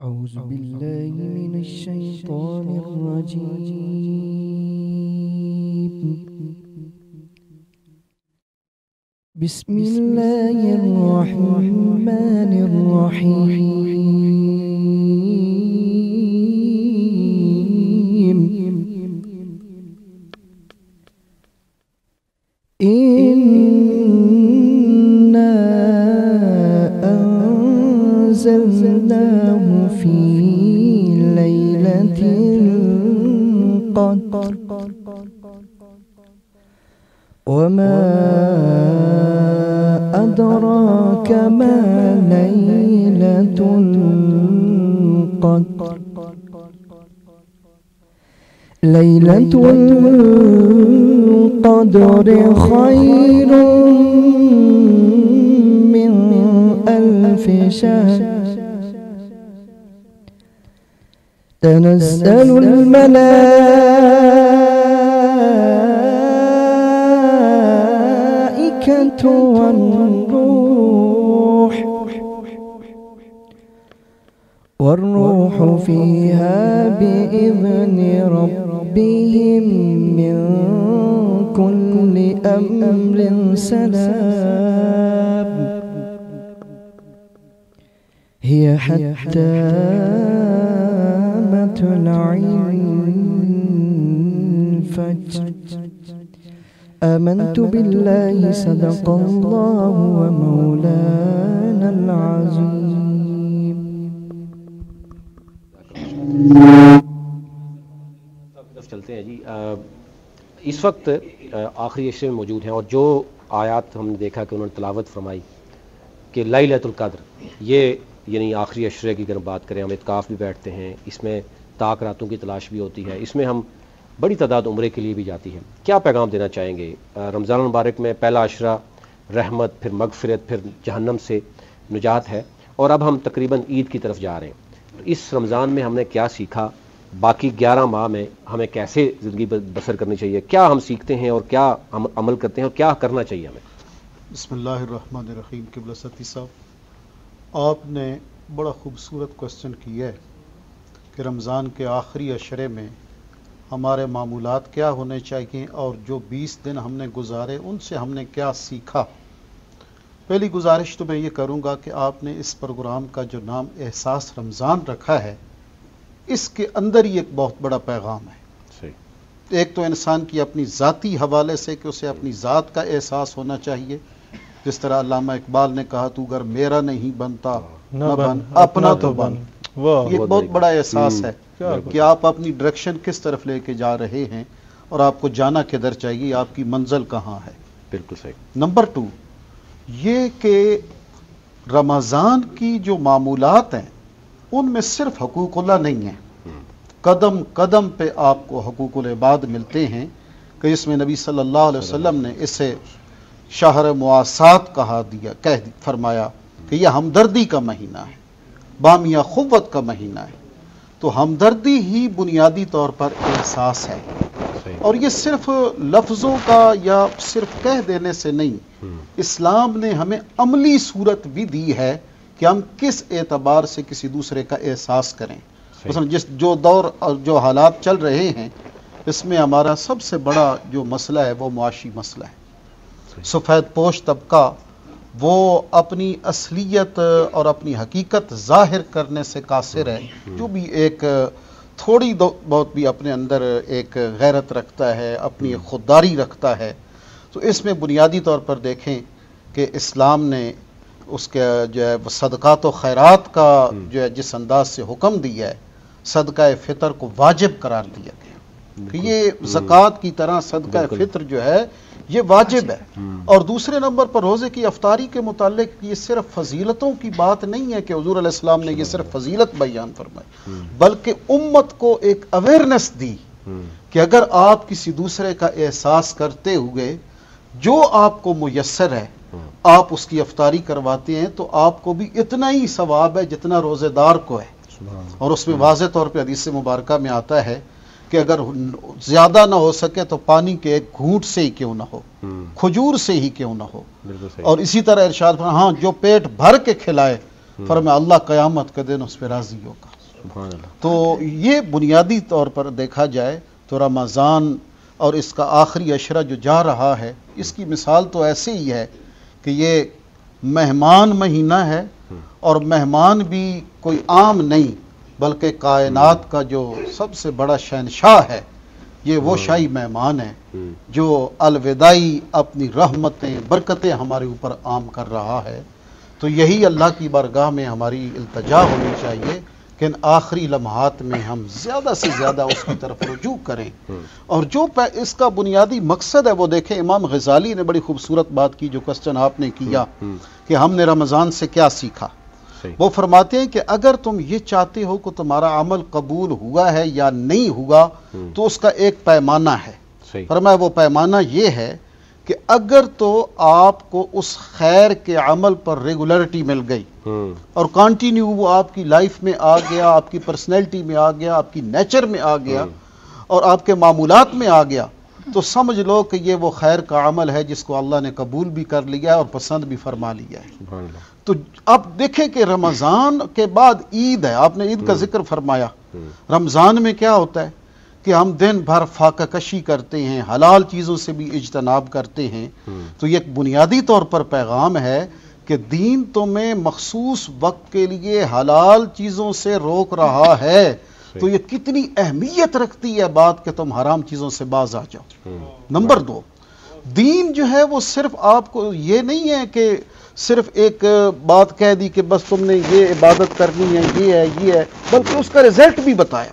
أعوذ بالله من الشيطان الرجيم بسم الله الرحمن الرحيم إنا أنزلناه في ليلة القدر وما أدراك ما ليلة القدر ليلة القدر خير من ألف شهر تنزل الملائكة والروح فيها بإذن ربهم من كل أمر سلام هي حتى مطلع الفجر آمنت بالله صدق الله ومولانا العظيم. چلتے ہیں جی. اس وقت آخری عشرے میں موجود ہیں اور جو آیات ہم نے دیکھا کہ انہوں نے تلاوت فرمائی کہ لیلۃ القدر، یہ یعنی آخری عشرے کی اگر بات کریں، ہم اعتکاف بھی بیٹھتے ہیں، اس میں طاق راتوں کی تلاش بھی ہوتی ہے، اس میں ہم بڑی تعداد عمرے کے لیے بھی جاتی ہے. کیا پیغام دینا چاہیں گے؟ رمضان المبارک میں پہلا عشرہ رحمت، پھر مغفرت، پھر جہنم سے نجات ہے، اور اب ہم تقریباً عید کی طرف جا رہے ہیں. اس رمضان میں ہم نے کیا سیکھا؟ باقی 11 ماہ میں ہمیں کیسے زندگی بسر کرنی چاہیے؟ کیا ہم سیکھتے ہیں اور کیا ہم عمل کرتے ہیں اور کیا کرنا چاہیے ہمیں؟ بسم اللہ الرحمن الرحیم. قبلہ ستی صاحب، آپ نے بڑا خوبصورت کوسچن کیا ہے کہ رمضان کے آخری عشرے میں ہمارے معمولات کیا ہونے چاہیے اور جو 20 دن ہم نے گزارے ان سے ہم نے کیا سیکھا. پہلی گزارش تو میں یہ کروں گا کہ آپ نے اس پروگرام کا جو نام احساس رمضان رکھا ہے، اس کے اندر ہی ایک بہت بڑا پیغام ہے. ایک تو انسان کی اپنی ذاتی حوالے سے کہ اسے اپنی ذات کا احساس ہونا چاہیے، جس طرح علامہ اقبال نے کہا تو اگر میرا نہیں بنتا نہ بن اپنا تو بن. یہ بہت بڑا احساس ہے کہ آپ اپنی ڈائریکشن کس طرف لے کے جا رہے ہیں اور آپ کو جانا کدھر چاہیے، آپ کی منزل کہاں ہے. بالکل صحیح. نمبر 2 یہ کہ رمضان کی جو معمولات ہیں ان میں صرف حقوق اللہ نہیں ہیں، قدم قدم پہ آپ کو حقوق العباد ملتے ہیں کہ اس میں نبی صلی اللہ علیہ وسلم نے اسے شہر مواسات کہہ فرمایا کہ یہ ہمدردی کا مہینہ ہے، بامیہ قوت کا مہینہ ہے. تو ہمدردی ہی بنیادی طور پر احساس ہے، اور یہ صرف لفظوں کا یا صرف کہہ دینے سے نہیں، اسلام نے ہمیں عملی صورت بھی دی ہے کہ ہم کس اعتبار سے کسی دوسرے کا احساس کریں. مثلا جو دور اور جو حالات چل رہے ہیں اس میں ہمارا سب سے بڑا جو مسئلہ ہے وہ معاشی مسئلہ ہے. سفید پوش طبقہ وہ اپنی اصلیت اور اپنی حقیقت ظاہر کرنے سے قاصر ہے، جو بھی ایک تھوڑی بہت بھی اپنے اندر ایک غیرت رکھتا ہے، اپنی خودداری رکھتا ہے. تو اس میں بنیادی طور پر دیکھیں کہ اسلام نے اس کے جو ہے صدقات و خیرات کا جو ہے جس انداز سے حکم دیا ہے، صدقہ فطر کو واجب قرار دیا گیا کہ یہ زکوٰۃ کی طرح صدقہ فطر جو ہے یہ واجب ہے. اور دوسرے نمبر پر روزے کی افطاری کے متعلق یہ صرف فضیلتوں کی بات نہیں ہے کہ حضور علیہ السلام نے یہ صرف فضیلت بیان فرمائی، بلکہ امت کو ایک اویئرنیس دی کہ اگر آپ کسی دوسرے کا احساس کرتے ہوئے جو آپ کو میسر ہے آپ اس کی افطاری کرواتے ہیں تو آپ کو بھی اتنا ہی ثواب ہے جتنا روزے دار کو ہے. اور اس میں واضح طور پہ حدیث مبارکہ میں آتا ہے کہ اگر زیادہ نہ ہو سکے تو پانی کے ایک گھونٹ سے ہی کیوں نہ ہو، کھجور سے ہی کیوں نہ ہو. اور اسی طرح ارشاد فرمایا ہاں جو پیٹ بھر کے کھلائے فرمایا اللہ قیامت کے دن اس پہ راضی ہوگا. تو یہ بنیادی طور پر دیکھا جائے تو رمضان اور اس کا آخری عشرہ جو جا رہا ہے اس کی مثال تو ایسے ہی ہے کہ یہ مہمان مہینہ ہے، اور مہمان بھی کوئی عام نہیں بلکہ کائنات کا جو سب سے بڑا شہنشاہ ہے، یہ وہ شاہی مہمان ہے جو الوداعی اپنی رحمتیں برکتیں ہمارے اوپر عام کر رہا ہے. تو یہی اللہ کی بارگاہ میں ہماری التجا ہونی چاہیے کہ ان آخری لمحات میں ہم زیادہ سے زیادہ اس کی طرف رجوع کریں. اور جو اس کا بنیادی مقصد ہے وہ دیکھیں، امام غزالی نے بڑی خوبصورت بات کی جو کوسچن آپ نے کیا کہ ہم نے رمضان سے کیا سیکھا. وہ فرماتے ہیں کہ اگر تم یہ چاہتے ہو کہ تمہارا عمل قبول ہوا ہے یا نہیں ہوا تو اس کا ایک پیمانہ ہے. فرمایا وہ پیمانہ یہ ہے کہ اگر تو آپ کو اس خیر کے عمل پر ریگولرٹی مل گئی اور کنٹینیو وہ آپ کی لائف میں آ گیا، آپ کی پرسنالٹی میں آ گیا، آپ کی نیچر میں آ گیا اور آپ کے معمولات میں آ گیا، تو سمجھ لو کہ یہ وہ خیر کا عمل ہے جس کو اللہ نے قبول بھی کر لیا ہے اور پسند بھی فرما لیا ہے. تو اب دیکھیں کہ رمضان کے بعد عید ہے، آپ نے عید کا ذکر فرمایا رمضان میں کیا ہوتا ہے کہ ہم دن بھر فاقہ کشی کرتے ہیں، حلال چیزوں سے بھی اجتناب کرتے ہیں. تو یہ ایک بنیادی طور پر پیغام ہے کہ دین تمہیں مخصوص وقت کے لیے حلال چیزوں سے روک رہا ہے. تو یہ کتنی اہمیت رکھتی ہے بات کہ تم حرام چیزوں سے باز آ جاؤ. نمبر 2، دین جو ہے وہ صرف آپ کو یہ نہیں ہے کہ صرف ایک بات کہہ دی کہ بس تم نے یہ عبادت کرنی ہے، یہ ہے، بلکہ اس کا رزلٹ بھی بتایا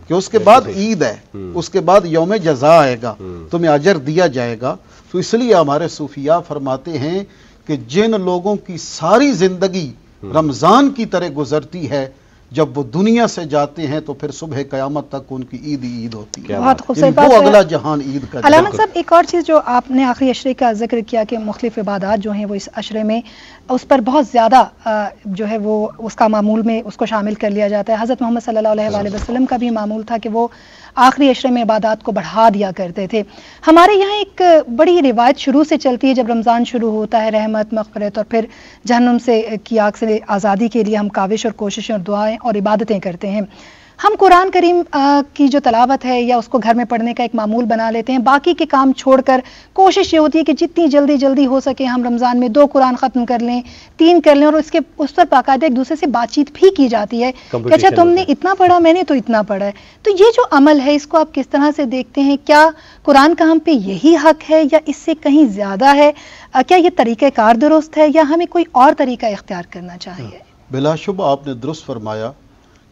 کہ اس کے بعد عید ہے، اس کے بعد یوم جزا آئے گا، تمہیں اجر دیا جائے گا. تو اس لیے ہمارے صوفیاء فرماتے ہیں کہ جن لوگوں کی ساری زندگی رمضان کی طرح گزرتی ہے، جب وہ دنیا سے جاتے ہیں تو پھر صبح قیامت تک ان کی عید ہی عید ہوتی ہے. بہت خوبصورت وہ بات اگلا جہان عید کا. علامہ صاحب، ایک اور چیز جو آپ نے آخری عشرے کا ذکر کیا کہ مختلف عبادات جو ہیں وہ اس عشرے میں اس پر بہت زیادہ جو ہے وہ اس کا معمول میں اس کو شامل کر لیا جاتا ہے. حضرت محمد صلی اللہ علیہ وآلہ وسلم کا بھی معمول تھا کہ وہ آخری عشرے میں عبادات کو بڑھا دیا کرتے تھے. ہمارے یہاں ایک بڑی روایت شروع سے چلتی ہے، جب رمضان شروع ہوتا ہے رحمت، مغفرت اور پھر جہنم سے کی آگ سے آزادی کے لیے ہم کاوش اور کوششیں اور دعائیں اور عبادتیں کرتے ہیں. ہم قرآن کریم کی جو تلاوت ہے یا اس کو گھر میں پڑھنے کا ایک معمول بنا لیتے ہیں، باقی کے کام چھوڑ کر کوشش یہ ہوتی ہے کہ جتنی جلدی ہو سکے ہم رمضان میں 2 قرآن ختم کر لیں، 3 کر لیں، اور اس پر باقاعدہ ایک دوسرے سے بات چیت بھی کی جاتی ہے کہ اچھا تم نے اتنا پڑھا، میں نے تو اتنا پڑھا ہے. تو یہ جو عمل ہے اس کو آپ کس طرح سے دیکھتے ہیں؟ کیا قرآن کا ہم پہ یہی حق ہے یا اس سے کہیں زیادہ ہے؟ کیا یہ طریقہ کار درست ہے یا ہمیں کوئی اور طریقہ اختیار کرنا چاہیے؟ بلا شبہ آپ نے درست فرمایا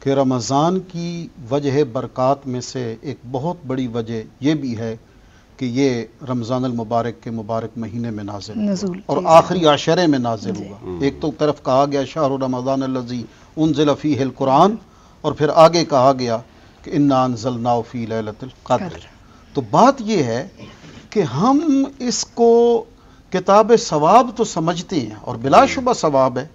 کہ رمضان کی وجہ برکات میں سے ایک بہت بڑی وجہ یہ بھی ہے کہ یہ رمضان المبارک کے مبارک مہینے میں نازل ہوا اور آخری عشرے میں نازل ہوا. ایک تو طرف کہا گیا شہر رمضان الذی انزل فیہ القرآن، اور پھر آگے کہا گیا کہ انا انزلناہ فی لیلۃ القدر. تو بات یہ ہے کہ ہم اس کو کتاب ثواب تو سمجھتے ہیں اور بلا شبہ ثواب ہے.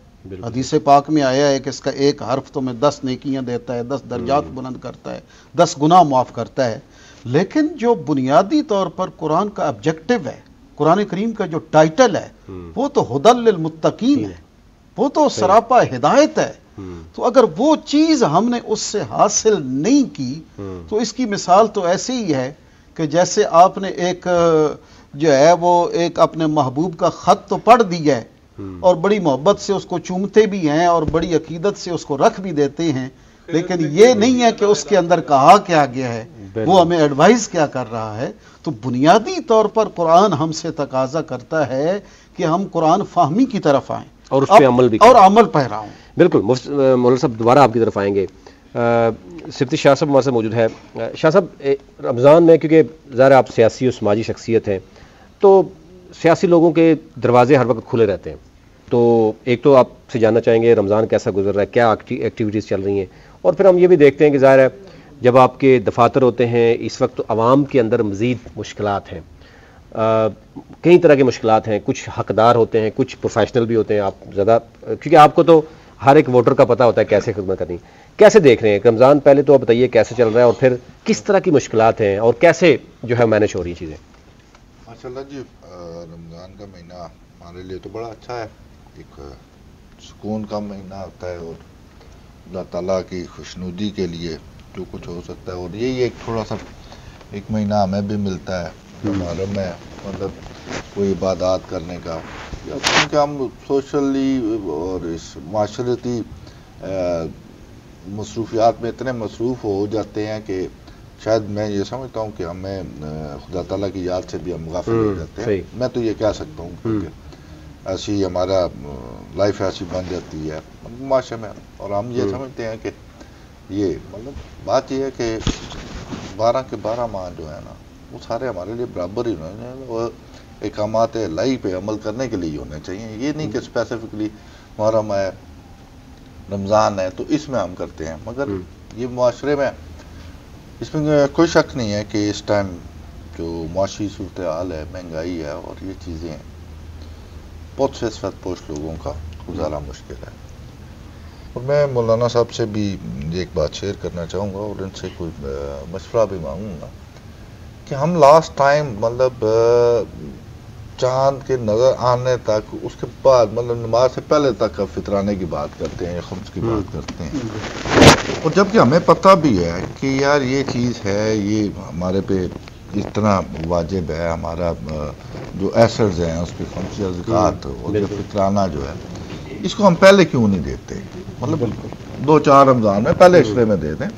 حدیث پاک میں آیا ہے کہ اس کا ایک حرف تمہیں 10 نیکیاں دیتا ہے، 10 درجات بلند کرتا ہے، 10 گناہ معاف کرتا ہے. لیکن جو بنیادی طور پر قرآن کا آبجیکٹو ہے، قرآن کریم کا جو ٹائٹل ہے، وہ تو ہدی للمتقین ہے، وہ تو سراپا ہدایت ہے. تو اگر وہ چیز ہم نے اس سے حاصل نہیں کی تو اس کی مثال تو ایسے ہی ہے کہ جیسے آپ نے ایک جو ہے وہ ایک اپنے محبوب کا خط تو پڑھ دیا ہے اور بڑی محبت سے اس کو چومتے بھی ہیں اور بڑی عقیدت سے اس کو رکھ بھی دیتے ہیں، لیکن یہ نہیں ہے کہ اس کے اندر کہا کیا گیا ہے، وہ ہمیں ایڈوائز کیا کر رہا ہے. تو بنیادی طور پر قرآن ہم سے تقاضا کرتا ہے کہ ہم قرآن فہمی کی طرف آئیں اور اس پہ عمل بھی اور عمل پیرا ہوں. بالکل. مولانا صاحب دوبارہ آپ کی طرف آئیں گے. صفتی شاہ صاحب ہمارے سے موجود ہے. شاہ صاحب، رمضان میں کیونکہ ظاہر آپ سیاسی اور سماجی شخصیت ہیں تو سیاسی لوگوں کے دروازے ہر وقت کھلے رہتے ہیں. تو ایک تو آپ سے جاننا چاہیں گے رمضان کیسا گزر رہا ہے، کیا ایکٹیویٹیز چل رہی ہیں، اور پھر ہم یہ بھی دیکھتے ہیں کہ ظاہر ہے جب آپ کے دفاتر ہوتے ہیں اس وقت تو عوام کے اندر مزید مشکلات ہیں، کئی طرح کی مشکلات ہیں. کچھ حقدار ہوتے ہیں، کچھ پروفیشنل بھی ہوتے ہیں. آپ زیادہ کیونکہ آپ کو تو ہر ایک ووٹر کا پتہ ہوتا ہے کیسے خدمت کرنی. کیسے دیکھ رہے ہیں رمضان؟ پہلے تو آپ بتائیے کیسے چل رہا ہے اور پھر کس طرح کی مشکلات ہیں اور کیسے جو ہے مینیج ہو رہی ہیں چیزیں؟ ماشاءاللہ جی، رمضان کا مہینہ ہمارے لیے تو بڑا اچھا ہے، ایک سکون کا مہینہ ہوتا ہے اور اللہ تعالیٰ کی خوشنودی کے لیے جو کچھ ہو سکتا ہے. اور یہی ایک تھوڑا سا ایک مہینہ ہمیں بھی ملتا ہے محرم میں، مطلب کوئی عبادات کرنے کا، کیونکہ ہم سوشلی اور اس معاشرتی مصروفیات میں اتنے مصروف ہو جاتے ہیں کہ شاید میں یہ سمجھتا ہوں کہ ہمیں خدا تعالیٰ کی یاد سے بھی ہم غافل ہو جاتے ہیں. میں تو یہ کہہ سکتا ہوں کیونکہ ایسی ہمارا لائف ایسی بن جاتی ہے معاشرے میں، اور ہم یہ سمجھتے ہیں کہ یہ مطلب بات یہ ہے کہ 12 کے 12 ماہ جو ہے نا وہ سارے ہمارے لیے برابر ہی ہونے چاہیے، وہ احکامات الہی پہ عمل کرنے کے لیے ہونے چاہیے. یہ نہیں کہ اسپیسیفکلی محرم ہے، رمضان ہے تو اس میں ہم کرتے ہیں. مگر یہ معاشرے میں اس میں کوئی شک نہیں ہے کہ اس ٹائم جو معاشی صورتحال ہے، مہنگائی ہے اور یہ چیزیں ہیں، بہت سے سفید پوش لوگوں کا گزارا مشکل ہے. اور میں مولانا صاحب سے بھی ایک بات شیئر کرنا چاہوں گا اور ان سے کوئی مشورہ بھی مانگوں گا کہ ہم لاسٹ ٹائم مطلب چاند کے نظر آنے تک، اس کے بعد مطلب نماز سے پہلے تک فطرانے کی بات کرتے ہیں یا خمس کی بات کرتے ہیں. اور جبکہ ہمیں پتہ بھی ہے کہ یار یہ چیز ہے، یہ ہمارے پہ اس طرح واجب ہے، ہمارا جو ایسٹس ہیں اس پہ خمسیہ زکوٰۃ اور جو فطرانہ جو ہے اس کو ہم پہلے کیوں نہیں دیتے؟ مطلب 2-4 رمضان میں پہلے عشرے میں دے دیں،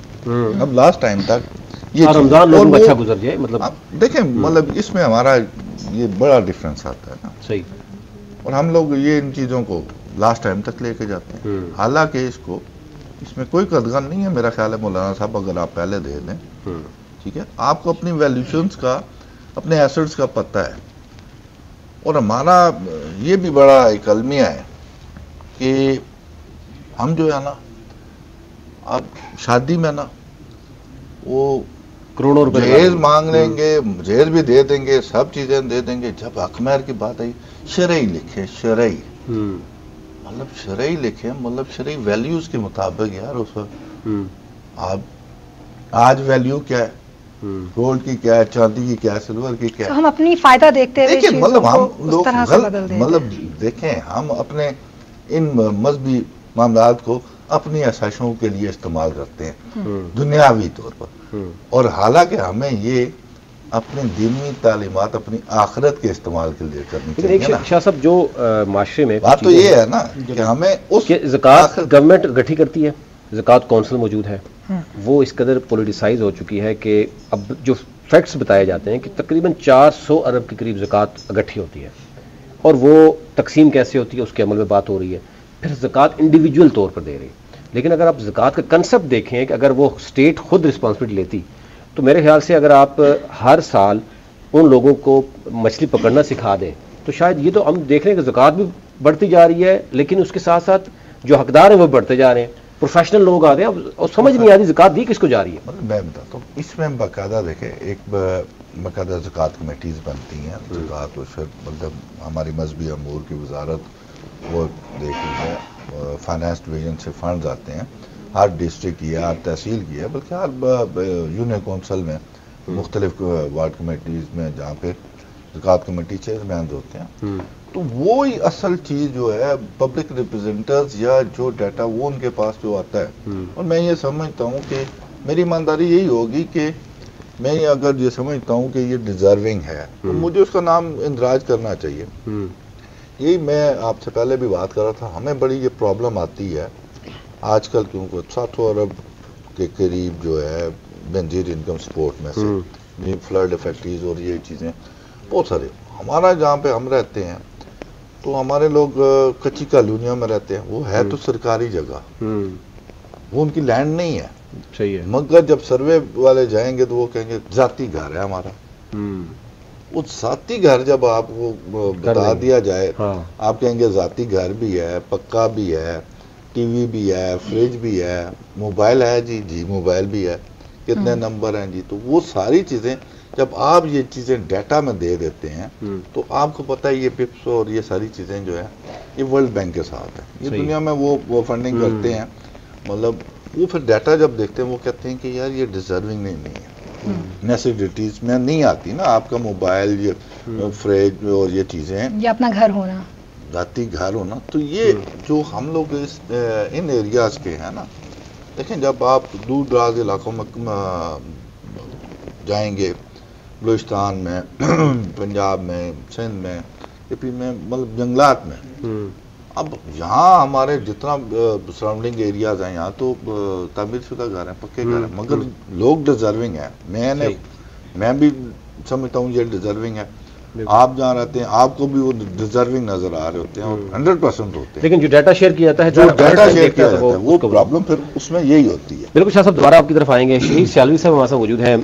اب لاسٹ ٹائم تک یہ رمضان لوگوں اچھا گزر جائے. مطلب دیکھیں مطلب اس میں ہمارا یہ بڑا ڈفرینس آتا ہے نا. صحیح. اور ہم لوگ یہ ان چیزوں کو لاسٹ ٹائم تک لے کے جاتے ہیں، حالانکہ اس میں کوئی قدغن نہیں ہے میرا خیال ہے مولانا صاحب، اگر آپ پہلے دے دیں ٹھیک ہے. آپ کو اپنی ویلیوشنز کا، اپنے ایسٹس کا پتہ ہے. اور ہمارا یہ بھی بڑا ایک المیہ ہے کہ ہم جو ہے نا اب شادی میں نا وہ کروڑوں روپے جہیز مانگ لیں گے، جہیز بھی دے دیں گے، سب چیزیں دے دیں گے. جب حق مہر کی بات آئی شرعی لکھے، شرعی مطلب شرعی لکھے، مطلب شرعی ویلیوز کے مطابق. یار اس وقت آپ آج ویلیو کیا ہے، گولڈ کی کیا ہے، چاندی کی کیا ہے، سلور کی کیا ہے. ہم اپنی فائدہ دیکھتے ہوئے دیکھیں مطلب ہم لوگ بدل مطلب دیکھیں ہم اپنے ان مذہبی معاملات کو اپنی آسائشوں کے لیے استعمال کرتے ہیں دنیاوی طور پر، اور حالانکہ ہمیں یہ اپنے دینی تعلیمات اپنی آخرت کے استعمال کے لیے کرنی چاہیے نا. شاہ صاحب جو معاشرے میں بات تو یہ ہے نا کہ ہمیں اس زکوٰۃ گورنمنٹ گٹھی کرتی ہے، زکوٰۃ کونسل موجود ہے، وہ اس قدر پولیٹیسائز ہو چکی ہے کہ اب جو فیکٹس بتائے جاتے ہیں کہ تقریباً 400 ارب کے قریب زکوٰۃ اکٹھی ہوتی ہے، اور وہ تقسیم کیسے ہوتی ہے اس کے عمل میں بات ہو رہی ہے. پھر زکوٰۃ انڈیویجول طور پر دے رہی ہے. لیکن اگر آپ زکوٰۃ کا کنسپٹ دیکھیں کہ اگر وہ اسٹیٹ خود رسپانسبلٹی لیتی تو میرے خیال سے اگر آپ ہر سال ان لوگوں کو مچھلی پکڑنا سکھا دیں تو شاید یہ تو ہم دیکھ رہے ہیں کہ زکوٰۃ بھی بڑھتی جا رہی ہے، لیکن اس کے ساتھ ساتھ جو حقدار ہیں وہ بڑھتے جا رہے ہیں. پروفیشنل لوگ آتے ہیں اور سمجھ نہیں آتی زکوٰۃ دی کس کو جا رہی ہے. میں بتاتا ہوں اس میں باقاعدہ دیکھیں ایک باقاعدہ زکوٰۃ کمیٹیز بنتی ہیں. زکوٰۃ مطلب ہماری مذہبی امور کی وزارت وہ دیکھتی ہے، فائنانس ڈویژن سے فنڈز آتے ہیں، ہر ڈسٹرکٹ کی ہے، ہر تحصیل کی ہے، بلکہ ہر یونین کونسل میں مختلف وارڈ کمیٹیز میں جہاں پہ زکوٰۃ کمیٹی چیئرمین ہوتے ہیں. تو وہی اصل چیز جو ہے پبلک ریپرزینٹیٹرز یا جو ڈیٹا وہ ان کے پاس جو آتا ہے. اور میں یہ سمجھتا ہوں کہ میری ایمانداری یہی ہوگی کہ میں اگر یہ سمجھتا ہوں کہ یہ ڈیزرونگ ہے تو مجھے اس کا نام اندراج کرنا چاہیے. یہی میں آپ سے پہلے بھی بات کر رہا تھا، ہمیں بڑی یہ پرابلم آتی ہے آج کل کیونکہ 700 ارب کے قریب جو ہے بنزیر انکم سپورٹ میں سے فلڈ افیکٹریز اور یہ چیزیں بہت سارے. ہمارا جہاں پہ ہم رہتے ہیں تو ہمارے لوگ کچی کالونیوں میں رہتے ہیں، وہ ہے تو سرکاری جگہ، وہ ان کی لینڈ نہیں ہے. صحیح ہے. مگر جب سروے والے جائیں گے تو وہ کہیں گے ذاتی گھر ہے ہمارا. وہ ذاتی گھر جب آپ کو بتا دیا جائے، آپ کہیں گے ذاتی گھر بھی ہے، پکا بھی ہے، ٹی وی بھی ہے، فریج بھی ہے، موبائل ہے جی موبائل بھی ہے، کتنے نمبر ہیں جی. تو وہ ساری چیزیں جب آپ یہ چیزیں ڈیٹا میں دے دیتے ہیں تو آپ کو پتہ ہے یہ پپس اور یہ ساری چیزیں جو ہے یہ ورلڈ بینک کے ساتھ ہے، یہ دنیا میں وہ فنڈنگ کرتے ہیں. مطلب وہ پھر ڈیٹا جب دیکھتے ہیں وہ کہتے ہیں کہ یار یہ ڈیزرونگ نہیں ہے، نیسیسٹیز میں نہیں آتی نا. آپ کا موبائل، یہ فریج اور یہ چیزیں، یہ اپنا گھر ہونا، ذاتی گھر ہونا. تو یہ جو ہم لوگ ان ایریاز کے ہیں نا، دیکھیں جب آپ دور دراز علاقوں میں جائیں گے، بلوچستان میں، پنجاب میں، سندھ میں، اے پی میں، مطلب جنگلات میں، اب یہاں ہمارے جتنا سراؤنڈنگ ایریاز ہیں یہاں تو تعمیر شدہ گھر ہیں، پکے گھر ہیں، مگر لوگ ڈیزرونگ ہیں. میں بھی سمجھتا ہوں یہ ڈیزرونگ ہے. آپ جہاں رہتے ہیں آپ کو بھی وہ ڈیزرونگ نظر آ رہے ہوتے ہیں اور 100% ہوتے ہیں. لیکن جو ڈیٹا شیئر کیا جاتا ہے، جو ڈیٹا شیئر کیا جاتا ہے وہ پرابلم پھر اس میں یہی ہوتی ہے. بالکل. شاہ صاحب دوبارہ آپ کی طرف آئیں گے. شہید سیالوی صاحب ہمارے ساتھ موجود ہیں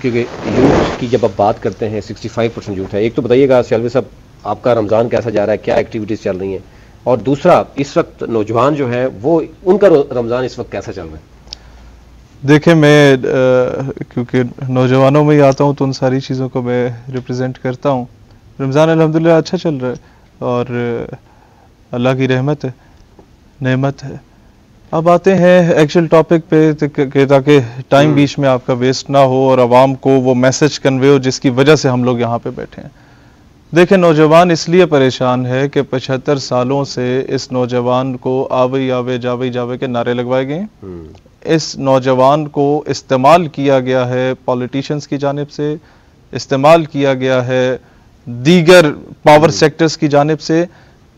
کیونکہ یوتھ کی جب آپ بات کرتے ہیں 65% یوتھ ہے. ایک تو بتائیے گا سیالوی صاحب آپ کا رمضان کیسا جا رہا ہے، کیا ایکٹیویٹیز چل رہی ہیں، اور دوسرا اس وقت نوجوان جو ہیں وہ ان کا رمضان اس وقت کیسا چل رہا ہے؟ دیکھیں میں کیونکہ نوجوانوں میں ہی آتا ہوں تو ان ساری چیزوں کو میں ریپرزینٹ کرتا ہوں. رمضان الحمدللہ اچھا چل رہا ہے اور اللہ کی رحمت ہے، نعمت ہے. اب آتے ہیں ایکچوئل ٹاپک پہ تاکہ ٹائم بیچ میں آپ کا ویسٹ نہ ہو اور عوام کو وہ میسج کنوے ہو جس کی وجہ سے ہم لوگ یہاں پہ بیٹھے ہیں. دیکھیں نوجوان اس لیے پریشان ہے کہ 75 سالوں سے اس نوجوان کو آوے آوے جاوے جاوے کے نعرے لگوائے گئے ہیں. اس نوجوان کو استعمال کیا گیا ہے پولیٹیشنز کی جانب سے, استعمال کیا گیا ہے دیگر پاور سیکٹرز کی جانب سے,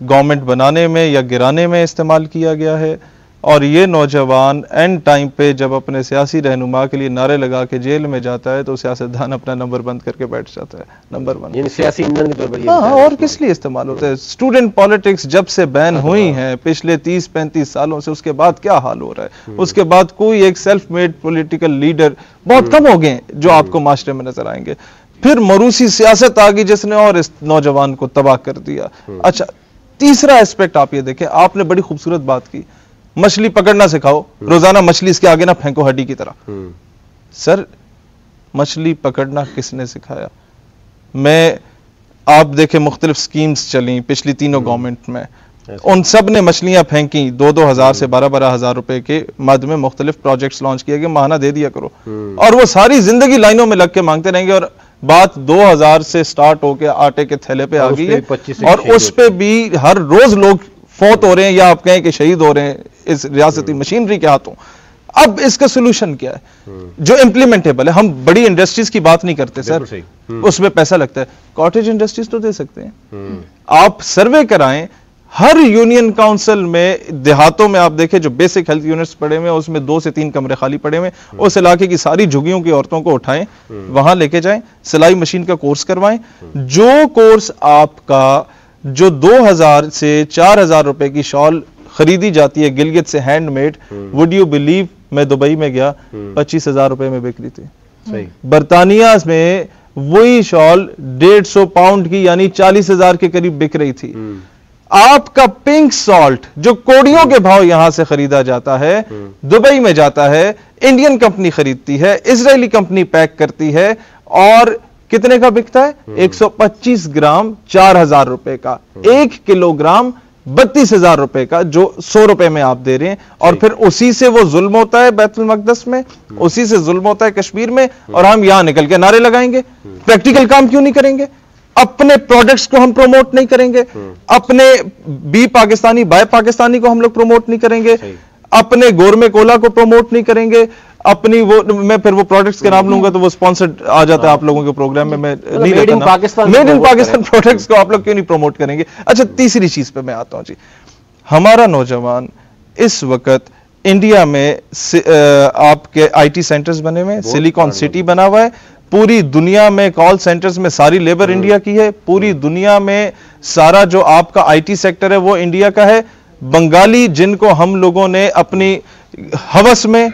گورنمنٹ بنانے میں یا گرانے میں استعمال کیا گیا ہے, اور یہ نوجوان اینڈ ٹائم پہ جب اپنے سیاسی رہنما کے لیے نعرے لگا کے جیل میں جاتا ہے تو سیاستدان اپنا نمبر بند کر کے بیٹھ جاتا ہے. نمبر 1 یعنی سیاسی ایندھن کے طور پر. ہاں, اور کس لیے استعمال ہوتا ہے؟ اسٹوڈنٹ پالیٹکس جب سے بین ہوئی ہیں پچھلے 30-35 سالوں سے, اس کے بعد کیا حال ہو رہا ہے؟ اس کے بعد کوئی ایک سیلف میڈ پولیٹیکل لیڈر بہت کم ہو گئے جو آپ کو معاشرے میں نظر آئیں گے. پھر موروثی سیاست آ گئی جس نے اور اس نوجوان کو تباہ کر دیا. اچھا, تیسرا اسپیکٹ آپ یہ دیکھیں, آپ نے بڑی خوبصورت بات کی, مچھلی پکڑنا سکھاؤ, روزانہ مچھلی اس کے آگے نہ پھینکو ہڈی کی طرح. سر, مچھلی پکڑنا کس نے سکھایا؟ آپ دیکھیں مختلف سکیمز چلیں پچھلی تینوں گورنمنٹ میں, ان سب نے مچھلیاں پھینکی, 2,000 سے 12,000 روپے کے مد میں مختلف پروجیکٹس لانچ کیے گئے, ماہانہ دے دیا کرو, اور وہ ساری زندگی لائنوں میں لگ کے مانگتے رہیں گے. اور بات 2000 سے سٹارٹ ہو کے آٹے کے تھیلے پہ آ گئی ہے, اور اس پہ بھی ہر روز لوگ فوت ہو رہے ہیں یا آپ کہیں کہ شہید ہو رہے ہیں اس ریاستی مشینری کے ہاتھوں. اب اس کا سولوشن کیا ہے جو امپلیمنٹیبل ہے؟ ہم بڑی انڈسٹریز کی بات نہیں کرتے سر, اس میں پیسہ لگتا ہے. کاٹیج انڈسٹریز تو دے سکتے ہیں. آپ سروے کرائیں, ہر یونین کاؤنسل میں دیہاتوں میں آپ دیکھیں جو بیسک ہیلتھ یونٹس پڑے ہوئے ہیں اس میں 2 سے 3 کمرے خالی پڑے ہوئے ہیں, اس علاقے کی ساری جھگیوں کی عورتوں کو اٹھائیں, وہاں لے کے جائیں, سلائی مشین کا کورس کروائیں. جو کورس آپ کا جو 2,000 سے 4,000 روپے کی شال خریدی جاتی ہے گلگت سے hand made, would you believe, میں دبئی میں گیا 25,000 روپے میں بک رہی تھی. برطانیہ میں وہی شال 150 پاؤنڈ کی یعنی 40,000 کے قریب بک رہی تھی. آپ کا پنک سالٹ جو کوڑیوں کے بھاؤ یہاں سے خریدا جاتا ہے, دبئی میں جاتا ہے, انڈین کمپنی خریدتی ہے, اسرائیلی کمپنی پیک کرتی ہے, اور کتنے کا بکتا ہے؟ 125 گرام 4,000 روپے کا, 1 کلو گرام 32,000 روپے کا, جو 100 روپے میں آپ دے رہے ہیں. اور پھر اسی سے وہ ظلم ہوتا ہے بیت المقدس میں, اسی سے ظلم ہوتا ہے کشمیر میں, اور ہم یہاں نکل کے نعرے لگائیں گے. پریکٹیکل کام کیوں نہیں کریں گے؟ اپنے پروڈکٹس کو ہم پروموٹ نہیں کریں گے, اپنے بی پاکستانی بائے پاکستانی کو ہم لوگ پروموٹ نہیں کریں گے, اپنے گورمے کولا کو پروموٹ نہیں کریں گے, اپنی وہ میں پھر وہ پروڈکٹس کے نام لوں گا تو وہ سپانسرڈ آ جاتا ہے آپ لوگوں کے پروگرام میں, میں نہیں دیتا نا. میڈ ان پاکستان پروڈکٹس کو آپ لوگ کیوں نہیں پروموٹ کریں گے؟ اچھا, تیسری چیز پہ میں آتا ہوں جی. ہمارا نوجوان اس وقت انڈیا میں آپ کے آئی ٹی سینٹرز بنے ہوئے, سلیکان سٹی بنا ہوا ہے, پوری دنیا میں کال سینٹرز میں ساری لیبر انڈیا کی ہے, پوری دنیا میں سارا جو آپ کا آئی ٹی سیکٹر ہے وہ انڈیا کا ہے. بنگالی جن کو ہم لوگوں نے اپنی ہوس میں,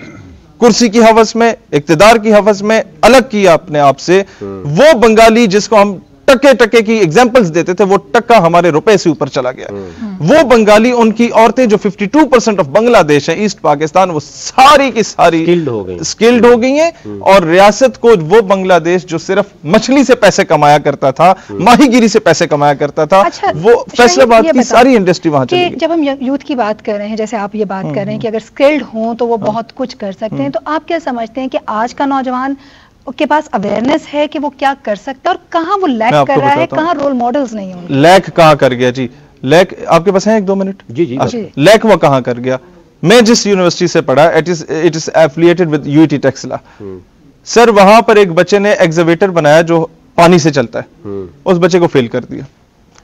کرسی کی ہوس میں, اقتدار کی ہوس میں الگ کیا اپنے آپ سے, وہ بنگالی جس کو ہم ٹکے ٹکے کی ایگزامپلز دیتے تھے, وہ ٹکا ہمارے روپے سے اوپر چلا گیا. وہ بنگالی, ان کی عورتیں جو 52% آف بنگلہ دیش ہے ایسٹ پاکستان, وہ ساری کی ساری سکلڈ ہو گئی ہیں, اور ریاست کو وہ بنگلہ دیش جو صرف مچھلی سے پیسے کمایا کرتا تھا, ماہی گیری سے پیسے کمایا کرتا تھا, وہ فیصل آباد کی ساری انڈسٹری وہاں چلی گئی. جب ہم یوتھ کی بات کر رہے ہیں, جیسے آپ یہ بات کر رہے ہیں کہ اگر سکلڈ ہوں تو وہ بہت کچھ کر سکتے ہیں, تو آپ کیا سمجھتے ہیں کہ آج کا نوجوان کے پاس اویئرنیس ہے کہ وہ کیا کر سکتا ہے, اور کہاں وہ لیک کر رہا ہے, کہاں رول ماڈلز نہیں ہوں؟ لیک کہاں کر گیا جی؟ لیک آپ کے پاس ہیں 1-2 منٹ؟ جی. لیک وہ کہاں کر گیا؟ میں جس یونیورسٹی سے پڑھا, it is affiliated with U T Taxila. Sir وہاں پر ایک بچے نے ایگزیویٹر بنایا جو پانی سے چلتا ہے, اس بچے کو فیل کر دیا.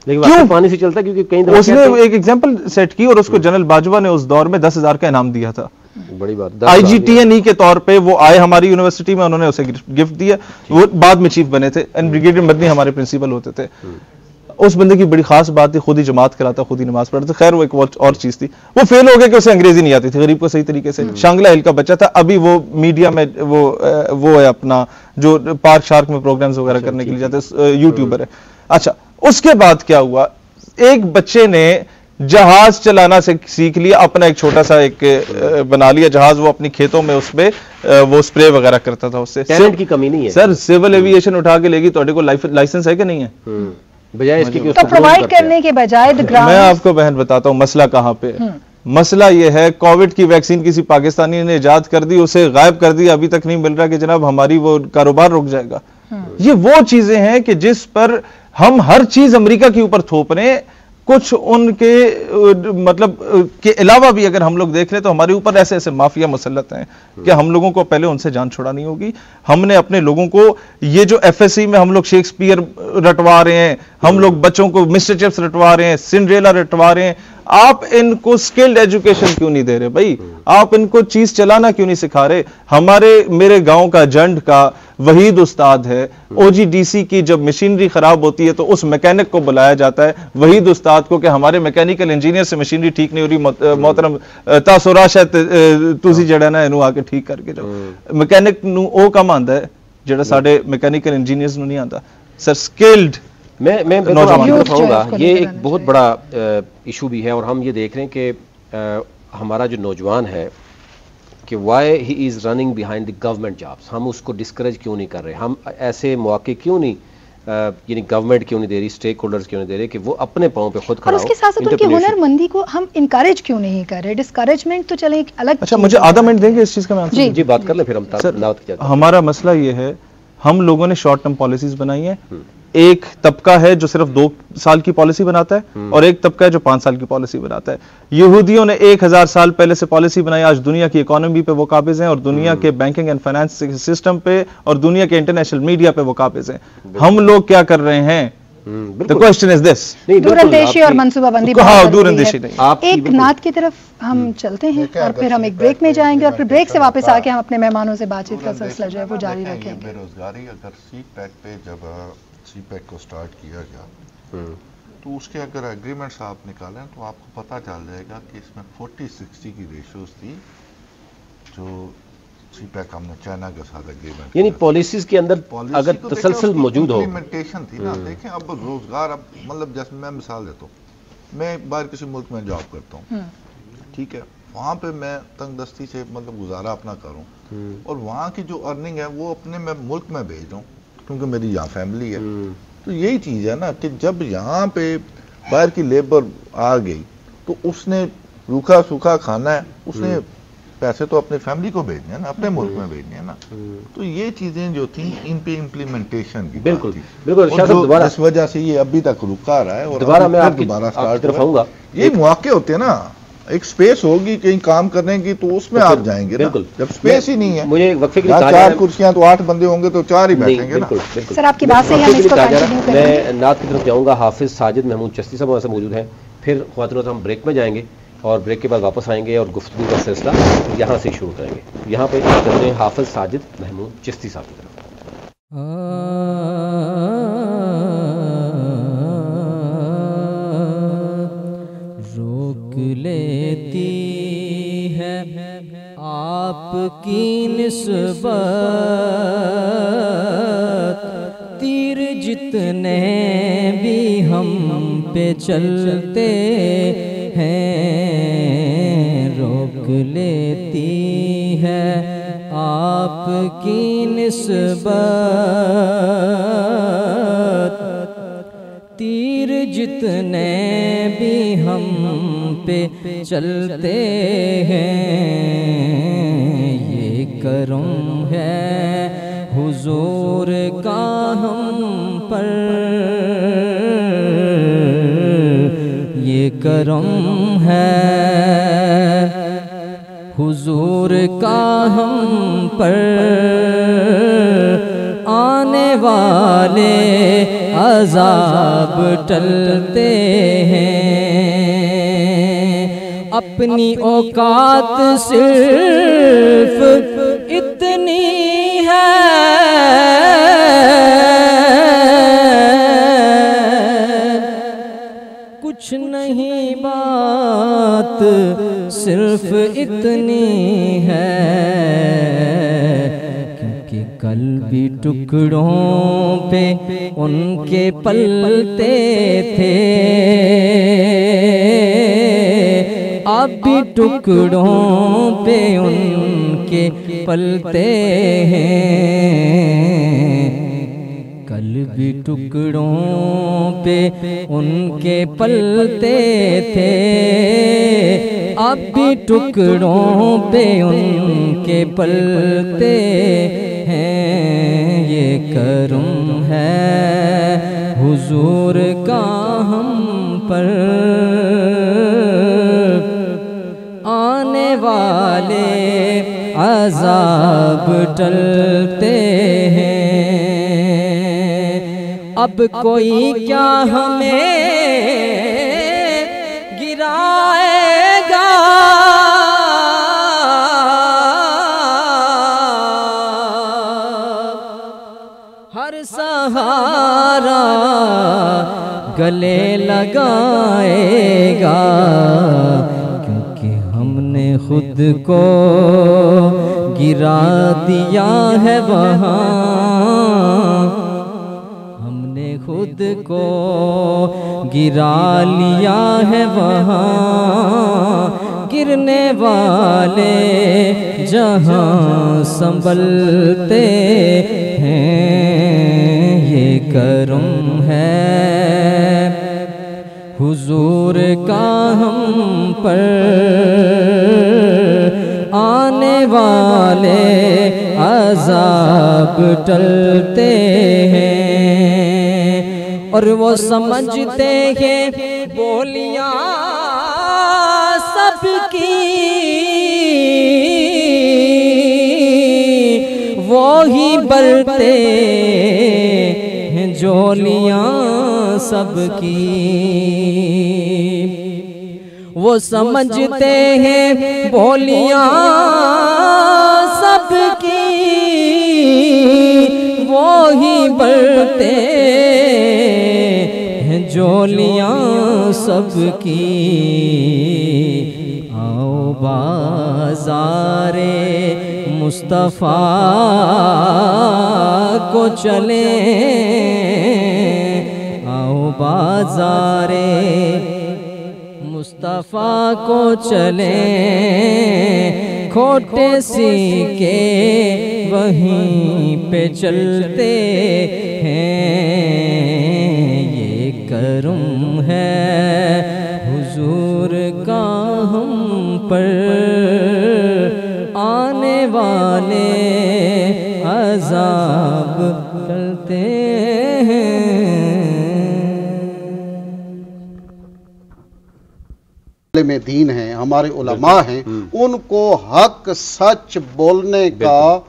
لیکن پانی سے چلتا ہے کیونکہ کہیں اس نے ایک ایگزامپل سیٹ کی, اور اس کو جنرل باجوہ نے اس دور میں 10,000 کا انعام دیا تھا. بڑی بات, آئی جی ٹی این ای کے طور پہ وہ آئے ہماری یونیورسٹی میں, انہوں نے اسے گفٹ دیا. وہ بعد میں چیف بنے تھے, اینڈ بریگیڈیئر مدنی ہمارے پرنسپل ہوتے تھے. اس بندے کی بڑی خاص بات تھی, خود ہی جماعت کراتا, خود ہی نماز پڑھتا. خیر وہ ایک اور چیز تھی, وہ فیل ہو گیا کہ اسے انگریزی نہیں آتی تھی, غریب کو صحیح طریقے سے. شانگلہ ہل کا بچہ تھا, ابھی وہ میڈیا میں وہ ہے اپنا جو پارک شارک میں پروگرامز وغیرہ کرنے کے لیے جاتے ہیں, یوٹیوبر ہے. اچھا, اس کے بعد کیا ہوا, ایک بچے نے جہاز چلانا سیکھ لیا, اپنا ایک چھوٹا سا ایک بنا لیا جہاز, وہ اپنی کھیتوں میں اس پہ وہ سپرے وغیرہ کرتا تھا. اس سے ٹیلنٹ کی کمی نہیں ہے سر. سول ایویشن اٹھا کے لے گی, تو لائسنس ہے کہ نہیں ہے؟ بجائے اس کی تو پرووائڈ کرنے کے بجائے میں آپ کو بہن بتاتا ہوں مسئلہ کہاں پہ. مسئلہ یہ ہے, کووڈ کی ویکسین کسی پاکستانی نے ایجاد کر دی, اسے غائب کر دی, ابھی تک نہیں مل رہا کہ جناب ہماری وہ کاروبار رک جائے گا. یہ وہ چیزیں ہیں کہ جس پر ہم ہر چیز امریکہ کے اوپر تھوپ رہے ہیں. کچھ ان کے مطلب کے علاوہ بھی اگر ہم لوگ دیکھ لیں تو ہمارے اوپر ایسے ایسے مافیا مسلط ہیں کہ ہم لوگوں کو پہلے ان سے جان چھڑانی ہوگی. ہم نے اپنے لوگوں کو یہ جو ایف ایس سی میں ہم لوگ شیکسپیئر رٹوا رہے ہیں, ہم لوگ بچوں کو مسٹر چپس رٹوا رہے ہیں, سنڈریلا رٹوا رہے ہیں, آپ ان کو سکلڈ ایجوکیشن کیوں نہیں دے رہے بھائی؟ آپ ان کو چیز چلانا کیوں نہیں سکھا رہے؟ میرے گاؤں کا جنڈ کا وحید استاد ہے, او جی ڈی سی کی جب مشینری خراب ہوتی ہے تو اس میکینک کو بلایا جاتا ہے, وحید استاد کو, کہ ہمارے میکینیکل انجینئر سے مشینری ٹھیک نہیں ہو رہی, محترم تاسورا شاید تسی جڑا نا اینو آ کے ٹھیک کر کے جاؤ. میکینک نو او کم آندا ہے جڑا ساڈے میکینیکل انجینئرز نو نہیں آندا. سر سکلڈ میں بتاؤں گا یہ ایک بہت بڑا ایشو بھی ہے, اور ہم یہ دیکھ رہے ہیں کہ ہمارا جو نوجوان ہے کہ why he is running behind the government jobs, ہم اس کو ڈسکریج کیوں نہیں کر رہے, ہم ایسے مواقع کیوں نہیں یعنی گورنمنٹ کیوں نہیں دے رہی, اسٹیک ہولڈرز کیوں نہیں دے رہے کہ وہ اپنے پاؤں پہ خود کھڑا ہو. اور اس کے ساتھ ساتھ ان کی ہنر مندی کو ہم انکریج کیوں نہیں کر رہے؟ ڈسکریجمنٹ تو چلے ایک الگ. اچھا مجھے آدھا منٹ دیں گے اس چیز کا میں جی بات کر لیں پھر ہم. ہمارا مسئلہ یہ ہے, ہم لوگوں نے شارٹ ٹرم پالیسیز بنائی ہیں. ایک طبقہ ہے جو صرف 2 سال کی پالیسی بناتا ہے, اور ایک طبقہ ہے جو 5 سال کی پالیسی بناتا ہے. یہودیوں نے 1000 سال پہلے سے پالیسی بنائی, آج دنیا کی اکانومی پہ وہ قابض ہیں, اور دنیا کے بینکنگ اینڈ فائنانس سسٹم پہ اور دنیا کے انٹرنیشنل میڈیا پہ وہ قابض ہیں. ہم لوگ کیا کر رہے ہیں؟ The question is this. دور اندیشی اور منصوبہ بندی. دور اندیشی نہیں. ایک نعت کی طرف ہم چلتے ہیں اور پھر ہم ایک بریک میں جائیں گے, اور پھر بریک سے واپس آ کے ہم اپنے مہمانوں سے بات چیت کا سلسلہ جو ہے وہ جاری رکھیں گے. بے روزگاری اگر سی پیک پہ جب سی پیک کو سٹارٹ کیا گیا تو اس کے اگر ایگریمنٹس آپ نکالیں تو آپ کو پتہ چل جائے گا کہ اس میں 40-60 کی ریشوز تھی جو سی پیک ہم نے چائنا کے ساتھ ایگریمنٹ, یعنی پالیسیز کے اندر اگر تسلسل موجود ہو. امپلیمنٹیشن تھی نا. دیکھیں اب روزگار, اب مطلب جیسے میں مثال دیتا ہوں, میں باہر کسی ملک میں جاب کرتا ہوں, ٹھیک ہے, وہاں پہ میں تنگ دستی سے مطلب گزارا اپنا کروں, اور وہاں کی جو ارننگ ہے وہ اپنے میں ملک میں بھیج دوں کیونکہ میری یہاں فیملی ہے. تو یہی چیز ہے نا کہ جب یہاں پہ باہر کی لیبر آ گئی تو اس نے روکھا سوکھا کھانا ہے, اس نے پیسے تو اپنی فیملی کو بھیجنے ہیں نا, اپنے ملک میں بھیجنے ہیں نا. تو یہ چیزیں جو تھیں ان پہ امپلیمنٹیشن کی بالکل اس وجہ سے یہ ابھی تک رکا رہا ہے, اور دوبارہ میں آپ کی طرف آؤں گا. یہ مواقع ہوتے ہیں نا, ایک سپیس ہوگی کہیں کام کرنے کی تو اس میں آپ جائیں گے. بالکل, جب سپیس ہی نہیں ہے, مجھے ایک وقفے کے لیے 4 کرسیاں تو 8 بندے ہوں گے تو 4 ہی بیٹھیں گے نا. سر آپ کی بات سے ہم اس کو کنٹینیو کریں گے. میں نعت کی طرف جاؤں گا. حافظ ساجد محمود چشتی صاحب وہاں سے موجود ہیں, پھر خواتین ہم بریک میں جائیں گے, اور بریک کے بعد واپس آئیں گے اور گفتگو کا سلسلہ یہاں سے شروع کریں گے. یہاں پہ چلتے ہیں حافظ ساجد محمود چشتی صاحب کی طرف. روک لیتی ہے آپ کی نسبت تیر جتنے بھی ہم پہ چلتے ہیں, روک لیتی ہے آپ کی نسبت تیر جتنے بھی ہم پہ چلتے ہیں. یہ کرم ہے حضور کا ہم پر, یہ کرم ہے حضور کا ہم پر, آنے والے عذاب ٹلتے ہیں. اپنی اوقات صرف اتنی ہے کچھ نہیں, بات صرف اتنی ہے کیونکہ کل بھی ٹکڑوں پہ ان کے پلتے تھے, اب بھی ٹکڑوں پہ ان کے پلتے ہیں. کل بھی ٹکڑوں پہ ان کے پلتے تھے, اب بھی ٹکڑوں پہ ان کے پلتے ہیں. یہ کرم ہے حضور کا ہم پر آنے والے عذاب ٹلتے ہیں، اب کوئی کیا ہمیں گرائے گا، ہر سہارا گلے لگائے گا، کیونکہ ہم نے خود کو گرا دیا ہے وہاں، ہم نے خود کو گرا لیا ہے وہاں، گرنے والے جہاں سنبھلتے ہیں، یہ کرم ہے حضور کا ہم پر، آنے والے عذاب ٹلتے ہیں، اور وہ سمجھتے ہیں بولیاں سب کی وہی برتے ہیں جولیاں سب کی، وہ سمجھتے ہیں بولیاں سب کی وہی برتے ہیں جولیاں سب کی، آؤ بازار مصطفیٰ کو چلیں، آؤ بازار مصطفیٰ کو چلیں، کھوٹے سیکے وہیں پہ چلتے ہیں، یہ کرم ہے حضور کا ہم پر، آنے والے عذاب ٹلتے ہیں۔ میں دین ہیں، ہمارے علماء ہیں، ان کو حق سچ بولنے کا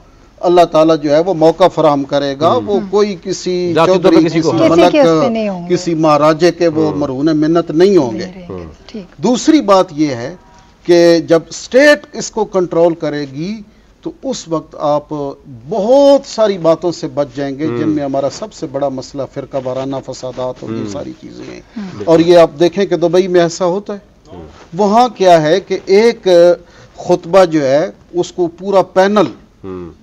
اللہ تعالیٰ جو ہے وہ موقع فراہم کرے گا، وہ کوئی کسی چودھری کسی ملک کسی مہاراجے کے وہ مرہون منت نہیں ہوں گے۔ دوسری بات یہ ہے کہ جب اسٹیٹ اس کو کنٹرول کرے گی تو اس وقت آپ بہت ساری باتوں سے بچ جائیں گے، جن میں ہمارا سب سے بڑا مسئلہ فرقہ وارانہ فسادات اور یہ ساری چیزیں ہیں، اور یہ آپ دیکھیں کہ دبئی میں ایسا ہوتا ہے، وہاں کیا ہے کہ ایک خطبہ جو ہے اس کو پورا پینل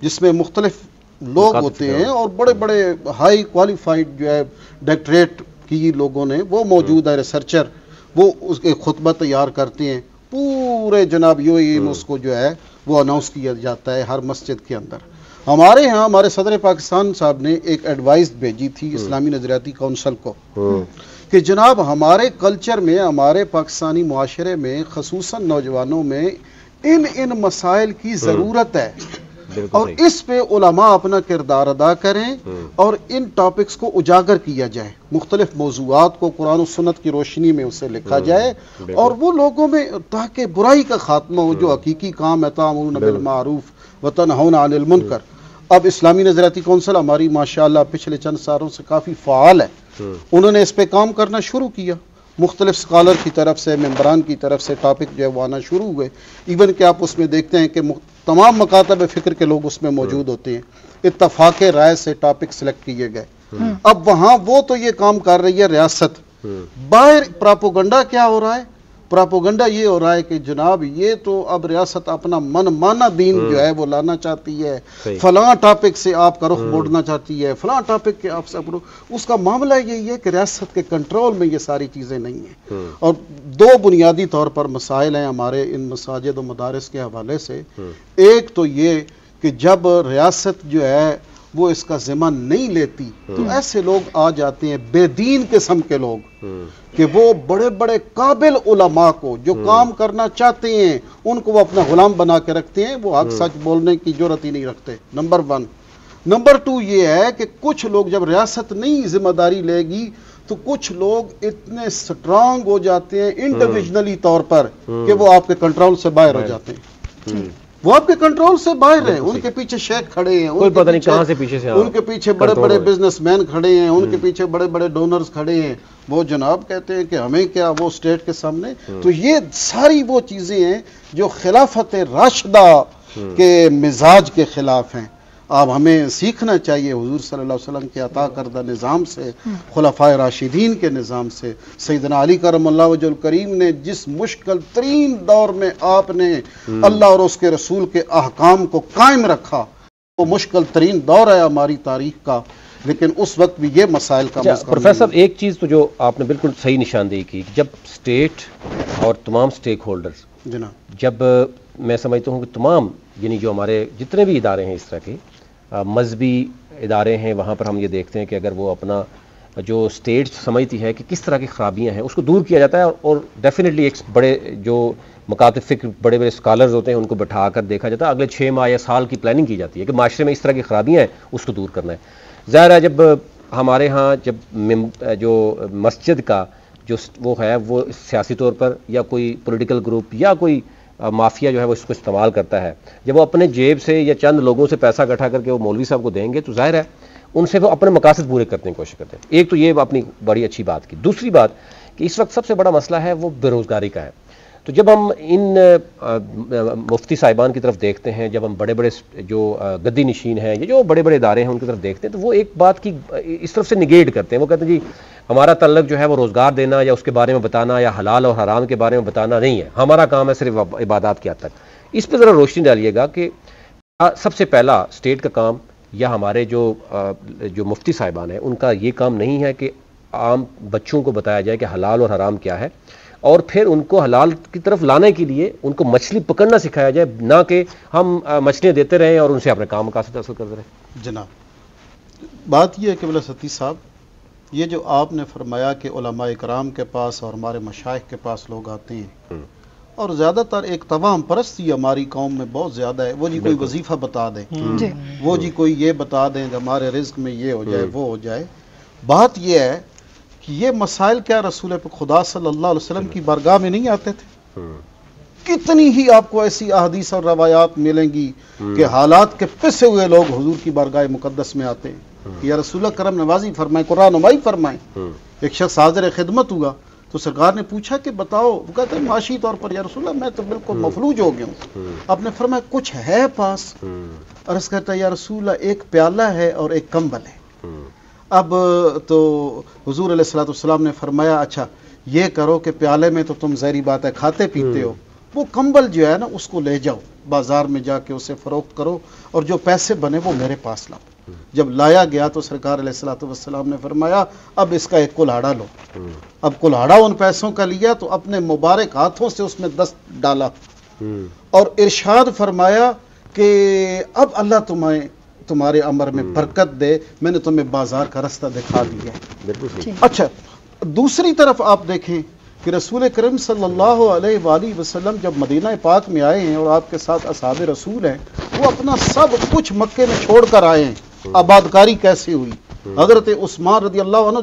جس میں مختلف لوگ ہوتے ہیں اور بڑے بڑے ہائی کوالیفائیڈ جو ہے ڈاکٹریٹ کی لوگوں نے وہ موجود ہے، ریسرچر، وہ اس کے خطبہ تیار کرتے ہیں، پورے جناب اس کو جو ہے وہ اناؤنس کیا جاتا ہے ہر مسجد کے اندر۔ ہمارے ہاں ہمارے صدر پاکستان صاحب نے ایک ایڈوائس بھیجی تھی اسلامی نظریاتی کونسل کو کہ جناب ہمارے کلچر میں، ہمارے پاکستانی معاشرے میں، خصوصاً نوجوانوں میں ان مسائل کی ضرورت ہے، اور اس پہ علماء اپنا کردار ادا کریں اور ان ٹاپکس کو اجاگر کیا جائے، مختلف موضوعات کو قرآن و سنت کی روشنی میں اسے لکھا جائے، اور وہ لوگوں میں تاکہ برائی کا خاتمہ ہو، جو حقیقی کام ہے، تأمرون بالمعروف وتنہون عن المنکر۔ اب اسلامی نظریاتی کونسل ہماری ماشاءاللہ پچھلے چند سالوں سے کافی فعال ہے، انہوں نے اس پہ کام کرنا شروع کیا، مختلف سکالر کی طرف سے، ممبران کی طرف سے ٹاپک جو ہے وہ آنا شروع ہوئے، ایون کہ آپ اس میں دیکھتے ہیں کہ تمام مکاتب فکر کے لوگ اس میں موجود ہوتے ہیں، اتفاق رائے سے ٹاپک سلیکٹ کیے گئے۔ اب وہاں وہ تو یہ کام کر رہی ہے ریاست، باہر پراپوگنڈا کیا ہو رہا ہے؟ پراپوگنڈا یہ ہو رہا ہے کہ جناب یہ تو اب ریاست اپنا من مانا دین جو ہے وہ لانا چاہتی ہے، فلاں ٹاپک سے آپ کا رخ موڑنا چاہتی ہے، فلاں ٹاپک کے آپ سے اس کا معاملہ یہی ہے کہ ریاست کے کنٹرول میں یہ ساری چیزیں نہیں ہیں، اور دو بنیادی طور پر مسائل ہیں ہمارے ان مساجد و مدارس کے حوالے سے۔ ایک تو یہ کہ جب ریاست جو ہے وہ اس کا ذمہ نہیں لیتی تو ایسے لوگ آ جاتے ہیں بے دین قسم کے لوگ کہ وہ بڑے بڑے قابل علماء کو جو کام کرنا چاہتے ہیں ان کو وہ اپنا غلام بنا کے رکھتے ہیں، وہ حق سچ بولنے کی جرات ہی نہیں رکھتے، نمبر 1۔ نمبر 2 یہ ہے کہ کچھ لوگ جب ریاست نہیں ذمہ داری لے گی تو کچھ لوگ اتنے سٹرانگ ہو جاتے ہیں انڈیویجنلی طور پر کہ وہ آپ کے کنٹرول سے باہر ہو جاتے ہیں. وہ آپ کے کنٹرول سے باہر ہیں. ان کے پیچھے شیخ کھڑے ہیں, کوئی پتہ نہیں کہاں سے پیچھے سے ان کے پیچھے بڑے بڑے بزنس مین کھڑے ہیں, ان کے پیچھے بڑے بڑے ڈونرز کھڑے ہیں. وہ جناب کہتے ہیں کہ ہمیں کیا, وہ اسٹیٹ کے سامنے. تو یہ ساری وہ چیزیں ہیں جو خلافت راشدہ کے مزاج کے خلاف ہیں. اب ہمیں سیکھنا چاہیے حضور صلی اللہ علیہ وسلم کے عطا کردہ نظام سے, خلفائے راشدین کے نظام سے. سیدنا علی کرم اللہ وجہ الکریم نے جس مشکل ترین دور میں آپ نے اللہ اور اس کے رسول کے احکام کو قائم رکھا, وہ مشکل ترین دور ہے ہماری تاریخ کا, لیکن اس وقت بھی یہ مسائل کا مسئلہ. پروفیسر ایک چیز تو جو آپ نے بالکل صحیح نشاندہی کی, جب اسٹیٹ اور تمام اسٹیک ہولڈرز, جناب جب میں سمجھتا ہوں کہ تمام یعنی جو ہمارے جتنے بھی ادارے ہیں اس طرح کے مذہبی ادارے ہیں, وہاں پر ہم یہ دیکھتے ہیں کہ اگر وہ اپنا جو اسٹیٹ سمجھتی ہے کہ کس طرح کی خرابیاں ہیں اس کو دور کیا جاتا ہے, اور ڈیفینیٹلی ایک بڑے جو مکاتب فکر بڑے بڑے اسکالرز ہوتے ہیں ان کو بٹھا کر دیکھا جاتا ہے, اگلے 6 ماہ یا سال کی پلاننگ کی جاتی ہے کہ معاشرے میں اس طرح کی خرابیاں ہیں اس کو دور کرنا ہے. ظاہر ہے جب ہمارے ہاں جب جو مسجد کا جو وہ ہے وہ سیاسی طور پر یا کوئی پولیٹیکل گروپ یا کوئی مافیا جو ہے وہ اس کو استعمال کرتا ہے, جب وہ اپنے جیب سے یا چند لوگوں سے پیسہ اکٹھا کر کے وہ مولوی صاحب کو دیں گے تو ظاہر ہے ان سے وہ اپنے مقاصد پورے کرنے کی کوشش کرتے ہیں. ایک تو یہ اپنی بڑی اچھی بات کی. دوسری بات کہ اس وقت سب سے بڑا مسئلہ ہے وہ بے روزگاری کا ہے. تو جب ہم ان مفتی صاحبان کی طرف دیکھتے ہیں, جب ہم بڑے بڑے جو گدی نشین ہیں یا جو بڑے بڑے ادارے ہیں ان کی طرف دیکھتے ہیں, تو وہ ایک بات کی اس طرف سے نگیٹ کرتے ہیں. وہ کہتے ہیں جی ہمارا تعلق جو ہے وہ روزگار دینا یا اس کے بارے میں بتانا یا حلال اور حرام کے بارے میں بتانا نہیں ہے, ہمارا کام ہے صرف عبادات کی حد تک. اس پہ ذرا روشنی ڈالیے گا کہ سب سے پہلا اسٹیٹ کا کام یا ہمارے جو مفتی صاحبان ہیں ان کا یہ کام نہیں ہے کہ عام بچوں کو بتایا جائے کہ حلال اور حرام کیا ہے, اور پھر ان کو حلال کی طرف لانے کے لیے ان کو مچھلی پکڑنا سکھایا جائے, نہ کہ ہم مچھلیاں دیتے رہیں اور ان سے اپنے کام مقاصد حاصل کرتے رہیں. جناب بات یہ ہے کہ بلا ستی صاحب, یہ جو آپ نے فرمایا کہ علماء کرام کے پاس اور ہمارے مشائخ کے پاس لوگ آتے ہیں, اور زیادہ تر ایک توام پرستی ہماری قوم میں بہت زیادہ ہے. وہ جی کوئی وظیفہ بتا دیں, وہ جی کوئی یہ بتا دیں کہ ہمارے رزق میں یہ ہو جائے وہ ہو جائے. بات یہ ہے کہ یہ مسائل کیا رسول خدا صلی اللہ علیہ وسلم کی بارگاہ میں نہیں آتے تھے؟ کتنی ہی آپ کو ایسی احادیث اور روایات ملیں گی کہ حالات کے پسے ہوئے لوگ حضور کی بارگاہ مقدس میں آتے ہیں کہ یا رسول اللہ کرم نوازی فرمائیں, قرآن نمائی فرمائیں. ایک شخص حاضر خدمت ہوا تو سرکار نے پوچھا کہ بتاؤ, وہ کہتے ہیں معاشی طور پر یا رسول اللہ میں تو بالکل مفلوج ہو گیا ہوں. آپ نے فرمایا کچھ ہے پاس؟ عرض کرتا ہے یا رسول اللہ ایک پیالہ ہے اور ایک کمبل ہے. اب تو حضور علیہ الصلوۃ والسلام نے فرمایا اچھا یہ کرو کہ پیالے میں تو تم ظاہری بات ہے کھاتے پیتے ہو, وہ کمبل جو ہے نا اس کو لے جاؤ بازار میں جا کے اسے فروخت کرو اور جو پیسے بنے وہ میرے پاس لاؤ. جب لایا گیا تو سرکار علیہ الصلوۃ والسلام نے فرمایا اب اس کا ایک کلہاڑا لو. اب کلہاڑا ان پیسوں کا لیا تو اپنے مبارک ہاتھوں سے اس میں دست ڈالا اور ارشاد فرمایا کہ اب اللہ تمہارے امر میں برکت دے, میں نے تمہیں بازار کا رستہ دکھا دیا. اچھا دوسری طرف آپ دیکھیں کہ رسول کریم صلی اللہ علیہ وآلہ وسلم جب مدینہ پاک میں آئے ہیں اور آپ کے ساتھ اصحاب رسول ہیں, وہ اپنا سب کچھ مکے میں چھوڑ کر آئے ہیں. آبادکاری کیسے ہوئی؟ حضرت عثمان رضی اللہ عنہ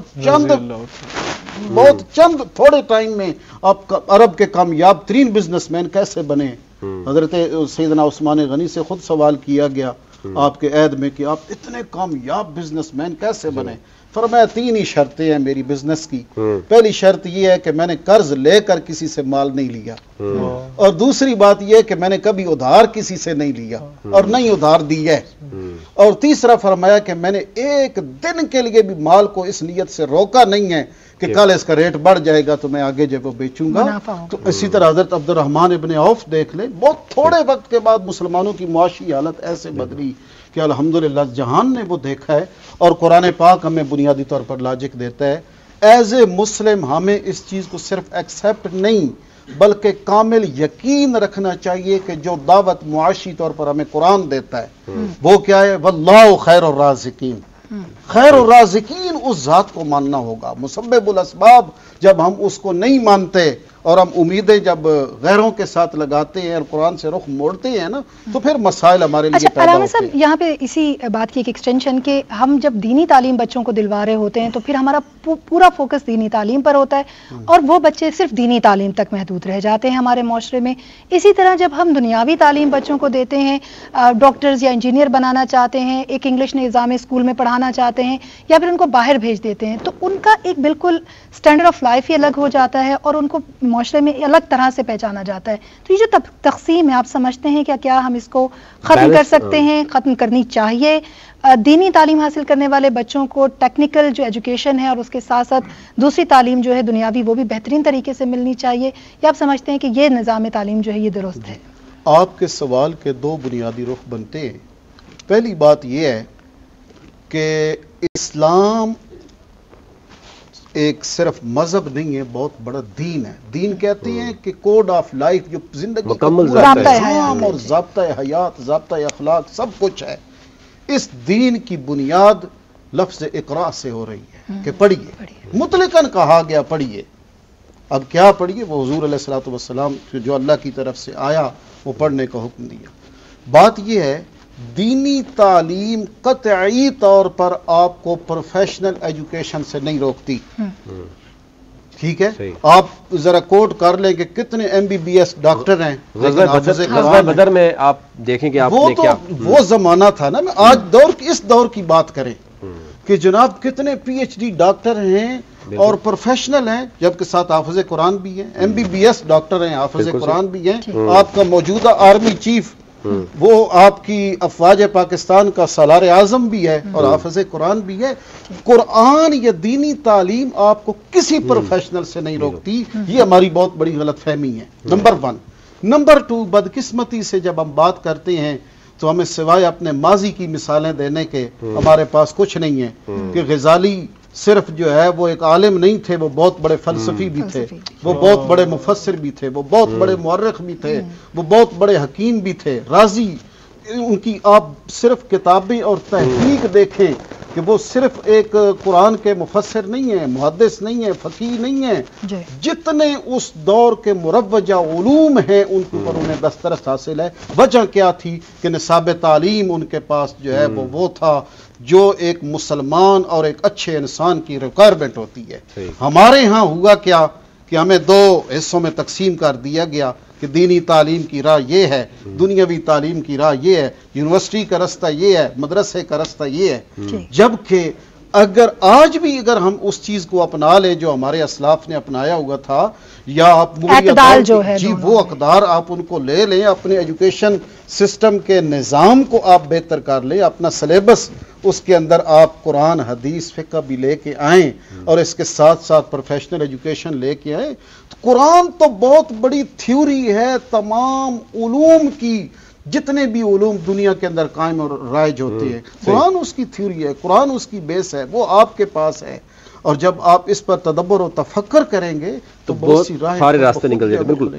بہت چند تھوڑے ٹائم میں آپ عرب کے کامیاب ترین بزنس مین کیسے بنے؟ حضرت سیدنا عثمان غنی سے خود سوال کیا گیا آپ کے عہد میں کہ آپ اتنے کامیاب بزنس مین کیسے بنے؟ فرمایا 3 ہی شرطیں ہیں میری بزنس کی. پہلی شرط یہ ہے کہ میں نے قرض لے کر کسی سے مال نہیں لیا, اور دوسری بات یہ ہے کہ میں نے کبھی ادھار کسی سے نہیں لیا اور نہیں ادھار دی ہے, اور تیسرا فرمایا کہ میں نے ایک دن کے لیے بھی مال کو اس نیت سے روکا نہیں ہے کہ کل اس کا ریٹ بڑھ جائے گا تو میں آگے جب وہ بیچوں گا. تو اسی طرح حضرت عبد الرحمن ابن عوف دیکھ لیں, بہت تھوڑے وقت کے بعد مسلمانوں کی معاشی حالت ایسے بدلی کہ الحمدللہ جہان نے وہ دیکھا ہے, اور قرآن پاک ہمیں بنیادی طور پر لاجک دیتا ہے. ایز اے مسلم ہمیں اس چیز کو صرف ایکسیپٹ نہیں بلکہ کامل یقین رکھنا چاہیے کہ جو دعوت معاشی طور پر ہمیں قرآن دیتا ہے وہ کیا ہے؟ واللہ خیر الرازقین. خیر الرازقین اس ذات کو ماننا ہوگا. مسبب الاسباب جب ہم اس کو نہیں مانتے اور ہم امیدیں جب غیروں کے ساتھ لگاتے ہیں اور قرآن سے رخ موڑتے ہیں نا تو پھر مسائل ہمارے لیے پیدا علامہ ہوتے ہیں۔ صاحب یہاں پہ اسی بات کی ایک ایکسٹینشن کہ ہم جب دینی تعلیم بچوں کو دلوا رہے ہوتے ہیں تو پھر ہمارا پورا فوکس دینی تعلیم پر ہوتا ہے اور وہ بچے صرف دینی تعلیم تک محدود رہ جاتے ہیں ہمارے معاشرے میں۔ اسی طرح جب ہم دنیاوی تعلیم بچوں کو دیتے ہیں، ڈاکٹرز یا انجینئر بنانا چاہتے ہیں، ایک انگلش نظام اسکول میں پڑھانا چاہتے ہیں یا پھر ان کو باہر بھیج دیتے ہیں، تو ان کا ایک بالکل اسٹینڈرڈ آف لائف ہی الگ ہو جاتا ہے اور ان کو معاشرے میں الگ طرح سے پہچانا جاتا ہے۔ تو یہ جو تقسیم ہے آپ سمجھتے ہیں کیا ہم اس کو ختم کر سکتے ہیں، ختم کرنی چاہیے؟ دینی تعلیم حاصل کرنے والے بچوں کو ٹیکنیکل جو ایجوکیشن ہے اور اس کے ساتھ ساتھ دوسری تعلیم جو ہے دنیاوی وہ بھی بہترین طریقے سے ملنی چاہیے، یا آپ سمجھتے ہیں کہ یہ نظام تعلیم جو ہے یہ درست ہے؟ آپ کے سوال کے دو بنیادی رخ بنتے ہیں۔ پہلی بات یہ ہے کہ اسلام ایک صرف مذہب نہیں ہے، بہت بڑا دین ہے۔ دین کہتے ہیں کہ کوڈ آف لائف، جو زندگی کا مکمل پورا ضابطۂ نظام اور ضابطۂ حیات، ضابطۂ اخلاق سب کچھ ہے۔ اس دین کی بنیاد لفظ اقراء سے ہو رہی ہے کہ پڑھیے، مطلقاً کہا گیا پڑھیے۔ اب کیا پڑھیے؟ وہ حضور علیہ الصلوۃ والسلام جو اللہ کی طرف سے آیا وہ پڑھنے کا حکم دیا۔ بات یہ ہے دینی تعلیم قطعی طور پر آپ کو پروفیشنل ایجوکیشن سے نہیں روکتی، ٹھیک ہے؟ آپ ذرا کوٹ کر لیں کہ کتنے MBBS ڈاکٹر ہیں، غزوہ بدر میں آپ دیکھیں کہ آپ نے کیا وہ زمانہ تھا نا، آج اس دور کی بات کریں کہ جناب کتنے PhD ڈاکٹر ہیں اور پروفیشنل ہیں، جبکہ ساتھ حافظ قرآن بھی ہیں، MBBS ڈاکٹر ہیں، حافظ قرآن بھی ہیں۔ آپ کا موجودہ آرمی چیف وہ آپ کی افواج پاکستان کا سالار اعظم بھی ہے اور حافظ قرآن بھی ہے۔ قرآن یا دینی تعلیم آپ کو کسی پروفیشنل سے نہیں روکتی، یہ ہماری بہت بڑی غلط فہمی ہے، نمبر 1۔ نمبر 2، بدقسمتی سے جب ہم بات کرتے ہیں تو ہمیں سوائے اپنے ماضی کی مثالیں دینے کے ہمارے پاس کچھ نہیں ہے کہ غزالی صرف جو ہے وہ ایک عالم نہیں تھے، وہ بہت بڑے فلسفی بھی تھے، وہ بہت بڑے مفسر بھی تھے، وہ بہت بڑے مورخ بھی تھے، وہ بہت بڑے حکیم بھی تھے، رازی۔ ان کی آپ صرف کتابیں اور تحقیق دیکھیں کہ وہ صرف ایک قرآن کے مفسر نہیں ہیں، محدث نہیں ہیں، فقیہ نہیں ہیں، جتنے اس دور کے مروجہ علوم ہیں ان کے اوپر انہیں دسترس حاصل ہے۔ وجہ کیا تھی کہ نصاب تعلیم ان کے پاس جو ہے وہ تھا جو ایک مسلمان اور ایک اچھے انسان کی ریکوائرمنٹ ہوتی ہے۔ ہمارے ہاں ہوا کیا کہ ہمیں 2 حصوں میں تقسیم کر دیا گیا کہ دینی تعلیم کی راہ یہ ہے، دنیاوی تعلیم کی راہ یہ ہے، یونیورسٹی کا رستہ یہ ہے، مدرسے کا رستہ یہ ہے۔ جبکہ آج بھی اگر ہم اس چیز کو اپنا لیں جو ہمارے اسلاف نے اپنایا ہوا تھا، یا آپ وہ اقدار آپ ان کو لے لیں، اپنے ایجوکیشن سسٹم کے نظام کو آپ بہتر کر لیں، اپنا سلیبس اس کے اندر آپ قرآن حدیث فقہ بھی لے کے آئیں اور اس کے ساتھ ساتھ پروفیشنل ایجوکیشن لے کے آئیں، تو قرآن تو بہت بڑی تھیوری ہے، تمام علوم کی، جتنے بھی علوم دنیا کے اندر قائم اور رائج ہوتے ہیں، قرآن اس کی تھیوری ہے، قرآن اس کی بیس ہے، وہ آپ کے پاس ہے۔ اور جب آپ اس پر تدبر و تفکر کریں گے تو بہت سارے راستے نکل جائیں گے۔ بالکل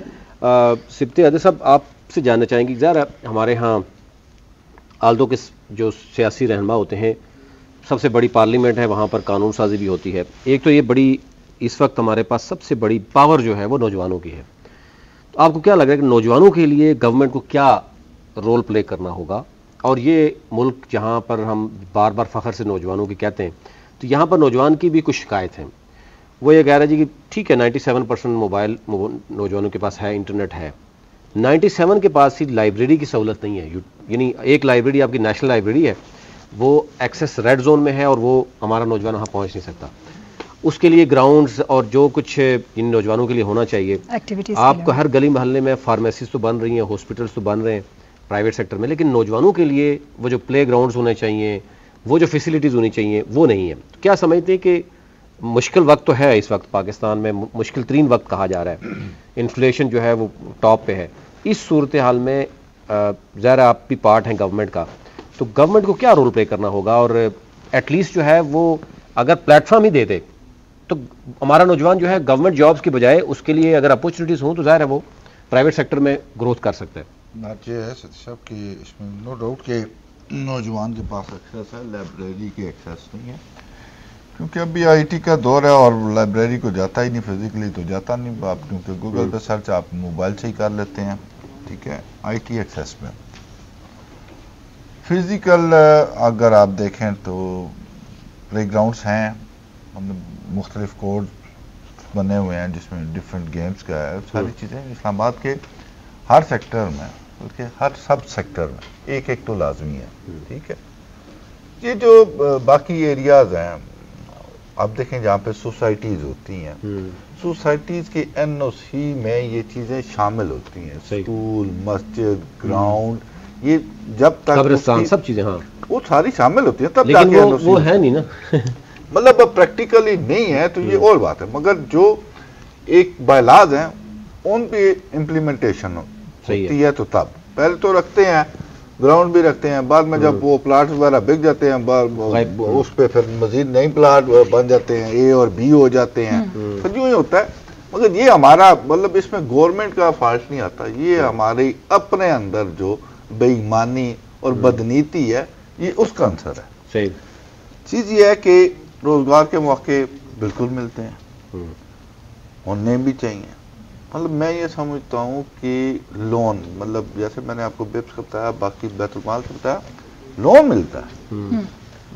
سبتے عادل صاحب، آپ سے جاننا چاہیں گے، ذرا ہمارے ہاں آلدو کے جو سیاسی رہنما ہوتے ہیں، سب سے بڑی پارلیمنٹ ہے، وہاں پر قانون سازی بھی ہوتی ہے۔ ایک تو یہ بڑی اس وقت ہمارے پاس سب سے بڑی پاور جو ہے وہ نوجوانوں کی ہے، تو آپ کو کیا لگ رہا ہے کہ نوجوانوں کے لیے گورنمنٹ کو کیا رول پلے کرنا ہوگا؟ اور یہ ملک جہاں پر ہم بار بار فخر سے نوجوانوں کی کہتے ہیں، تو یہاں پر نوجوان کی بھی کچھ شکایت ہیں۔ وہ یہ کہہ رہا ہے جی کہ ٹھیک ہے 97% موبائل نوجوانوں کے پاس ہے، انٹرنیٹ ہے، 97 کے پاس ہی لائبریری کی سہولت نہیں ہے، یعنی ایک لائبریری آپ کی نیشنل لائبریری ہے، وہ ایکسیس ریڈ زون میں ہے اور وہ ہمارا نوجوان وہاں پہنچ نہیں سکتا۔ اس کے لیے گراؤنڈز اور جو کچھ ان نوجوانوں کے لیے ہونا چاہیے، آپ کو ہر گلی محلے میں فارمیسیز تو بن رہی ہیں، ہاسپٹلس تو بن رہے ہیں پرائیویٹ سیکٹر میں، لیکن نوجوانوں کے لیے وہ جو پلے گراؤنڈز ہونے چاہیے، وہ جو فیسلٹیز ہونی چاہیے وہ نہیں ہے۔ کیا سمجھتے ہیں کہ مشکل وقت تو ہے اس وقت پاکستان میں، مشکل ترین وقت کہا جا رہا ہے، انفلیشن جو ہے وہ ٹاپ پہ ہے، اس صورتحال میں ظاہر آپ بھی پارٹ ہیں گورنمنٹ کا، تو گورنمنٹ کو کیا رول پلے کرنا ہوگا؟ اور ایٹ لیسٹ جو ہے وہ اگر پلیٹ فارم ہی دے دے تو ہمارا نوجوان جو ہے گورنمنٹ جابز کی بجائے اس کے لیے اگر اپرچونیٹیز ہوں تو ظاہر ہے وہ پرائیویٹ سیکٹر میں گروتھ کر سکتا ہے۔ بات یہ ہے ستی صاحب کہ اس میں نو ڈاؤٹ کہ نوجوان کے پاس ایکسیس ہے، لائبریری کے ایکسیس نہیں ہے، کیونکہ ابھی آئی ٹی کا دور ہے اور لائبریری کو جاتا ہی نہیں، فزیکلی تو جاتا نہیں آپ، کیونکہ گوگل پہ سرچ آپ موبائل سے ہی کر لیتے ہیں، ٹھیک ہے، آئی ٹی ایکسیس میں۔ فزیکل اگر آپ دیکھیں تو پلے گراؤنڈس ہیں، مختلف کورٹ بنے ہوئے ہیں جس میں ڈفرینٹ گیمز کا ہے، ساری چیزیں اسلام آباد کے ہر سیکٹر میں، بلکہ ہر سب سیکٹر میں ایک ایک تو لازمی ہے، ٹھیک ہے۔ یہ جو باقی ایریاز ہیں آپ دیکھیں جہاں پہ سوسائٹیز ہوتی ہیں، سوسائٹیز کے این او سی میں یہ چیزیں شامل ہوتی ہیں، اسکول، مسجد، گراؤنڈ، یہ جب تک قبرستان، سب چیزیں، ہاں وہ ساری شامل ہوتی ہیں، تب لیکن وہ ہے نہیں نا مطلب اب پریکٹیکلی نہیں ہے تو یہ اور بات ہے، مگر جو ایک بائیلاز ہیں ان پہ امپلیمنٹیشن ہوتی ہے تو تب پہلے تو رکھتے ہیں، گراؤنڈ بھی رکھتے ہیں، بعد میں جب وہ پلاٹ وغیرہ بک جاتے ہیں اس پہ پھر مزید نئی پلاٹ بن جاتے ہیں، اے اور بی ہو جاتے ہیں، پھر یوں ہی ہوتا ہے۔ مگر یہ ہمارا مطلب اس میں گورنمنٹ کا فالٹ نہیں آتا، یہ ہماری اپنے اندر جو بے ایمانی اور بدنیتی ہے یہ اس کا عنصر ہے۔ صحیح چیز یہ ہے کہ روزگار کے موقع بالکل ملتے ہیں، ہونے بھی چاہیے۔ مطلب میں یہ سمجھتا ہوں کہ لون، مطلب جیسے میں نے آپ کو بپس کا بتایا، باقی بیت المال کا بتایا، لون ملتا ہے،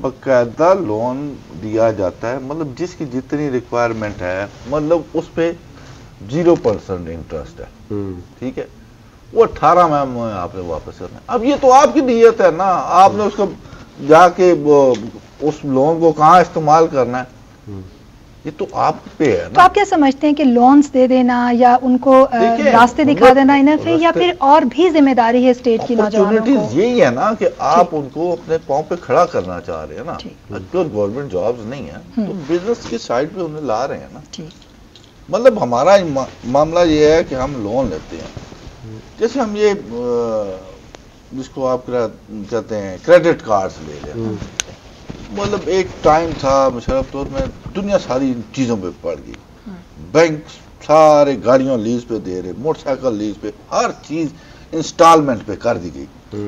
باقاعدہ لون دیا جاتا ہے، مطلب جس کی جتنی ریکوائرمنٹ ہے، مطلب اس پہ 0% انٹرسٹ ہے، ٹھیک ہے، وہ 18 میں آپ نے واپس کرنا ہے۔ اب یہ تو آپ کی نیت ہے نا، آپ نے اس کو جا کے اس لون کو کہاں استعمال کرنا ہے، یہ تو آپ پہ ہے نا۔ تو آپ کیا سمجھتے ہیں کہ لونز دے دینا یا ان کو راستے دکھا دینا انف ہے، یا پھر اور بھی ذمہ داری ہے اسٹیٹ کی نوجوانوں کو؟ یہی ہے نا کہ آپ ان کو اپنے پاؤں پہ کھڑا کرنا چاہ رہے ہیں نا، اگر گورنمنٹ جابز نہیں ہیں تو بزنس کی سائڈ پہ انہیں لا رہے ہیں نا۔ مطلب ہمارا معاملہ یہ ہے کہ ہم لون لیتے ہیں، جیسے ہم یہ جس کو آپ کہتے ہیں کریڈٹ کارڈز لے لیں، مطلب ایک ٹائم تھا مشرف طور میں دنیا ساری ان چیزوں پہ پڑ گئی، بینک سارے گاڑیوں لیز پہ دے رہے، موٹر سائیکل لیز پہ، ہر چیز انسٹالمنٹ پہ کر دی گئی۔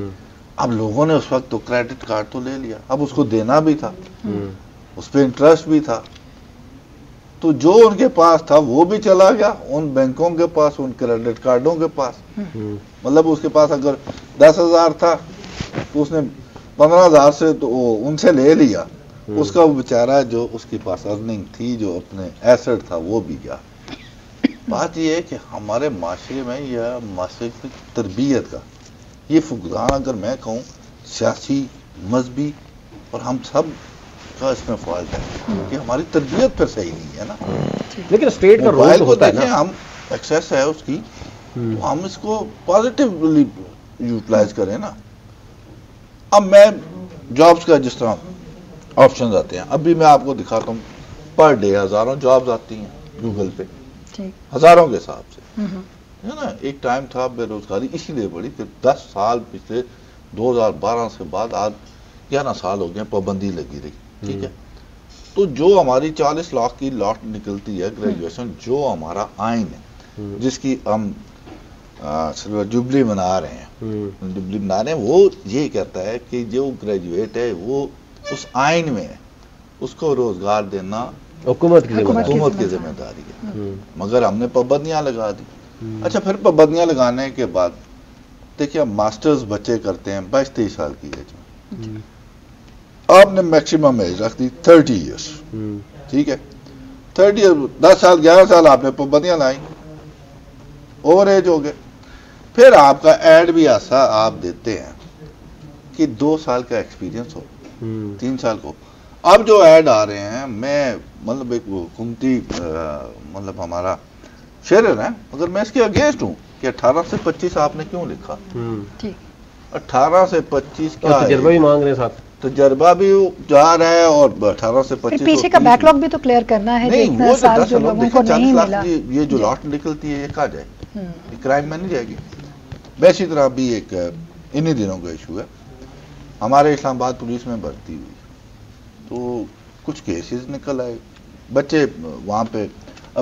اب لوگوں نے اس وقت تو کریڈٹ کارڈ تو لے لیا، اب اس کو دینا بھی تھا، اس پہ انٹرسٹ بھی تھا، تو جو ان کے پاس تھا وہ بھی چلا گیا ان بینکوں کے پاس، ان کریڈٹ کارڈوں کے پاس۔ مطلب اس کے پاس اگر 10,000 تھا تو اس نے 15,000 سے تو ان سے لے لیا، اس کا بیچارہ جو اس کے پاس ارننگ تھی، جو اپنے ایسٹ تھا، وہ بھی گیا۔ بات یہ ہے کہ ہمارے معاشرے میں یا معاشرے کی تربیت کا یہ فقدان، اگر میں کہوں سیاسی، مذہبی اور ہم سب کا اس میں فالٹ ہے کہ ہماری تربیت پھر صحیح نہیں ہے نا۔ لیکن اسٹیٹ کا موبائل رول کو ہوتا ہے دیکھیں، نا، ہم ایکسیس ہے اس کی، تو ہم اس کو پازیٹیولی یوٹیلائز کریں نا۔ اب میں جابز کا جس طرح آپشنز آتے ہیں، ابھی میں آپ کو دکھاتا ہوں، پر ڈے ہزاروں جابز آتی ہیں گوگل پہ، ہزاروں کے حساب سے، ہے نا۔ ایک ٹائم تھا بے روزگاری اسی لیے بڑی کہ 10 سال پچھلے 2012 سے بعد آج 11 سال ہو گئے پابندی لگی رہی، ٹھیک ہے۔ تو جو ہماری 40 لاکھ کی لاٹ نکلتی ہے گریجویشن، جو ہمارا آئین ہے جس کی ہم سلور جبلی منا رہے ہیں، وہ یہ کہتا ہے کہ جو گریجویٹ ہے وہ اس آئین میں ہے، اس کو روزگار دینا حکومت کی ذمہ داری ہے، مگر ہم نے پابندیاں لگا دی۔ اچھا، پھر پابندیاں لگانے کے بعد دیکھیے ماسٹرز بچے کرتے ہیں 22-23 سال کی ایج میں، آپ نے میکسیمم ایج رکھ دی 30 ایئرس، ٹھیک ہے، 30 10 سال 11 سال آپ نے پابندیاں لائیں، اوور ایج ہو گئے۔ پھر آپ کا ایڈ بھی ایسا آپ دیتے ہیں کہ 2 سال کا ایکسپیرینس ہو، 3 سال کو۔ اب جو ایڈ آ رہے ہیں، میں مطلب ایک حکومتی مطلب ہمارا شیئر ہے، مگر میں اس کے اگینسٹ ہوں کہ 18 سے 25 آپ نے کیوں لکھا؟ 18 سے 25 کیا تجربہ بھی مانگ رہے ہیں ساتھ، تجربہ بھی جا رہا ہے، اور 18 سے 25 پیچھے کا بیک لاگ بھی تو کلیئر کرنا ہے، نہیں، وہ سال جو لوگوں کو نہیں ملا، یہ جو لاٹ نکلتی ہے یہ کہاں جائے گی؟ یہ کرائم میں نہیں جائے گی۔ اسی طرح بھی ایک انہی دنوں کا ایشو ہے، ہمارے اسلام آباد پولیس میں بھرتی ہوئی تو کچھ کیسز نکل آئے، بچے وہاں پہ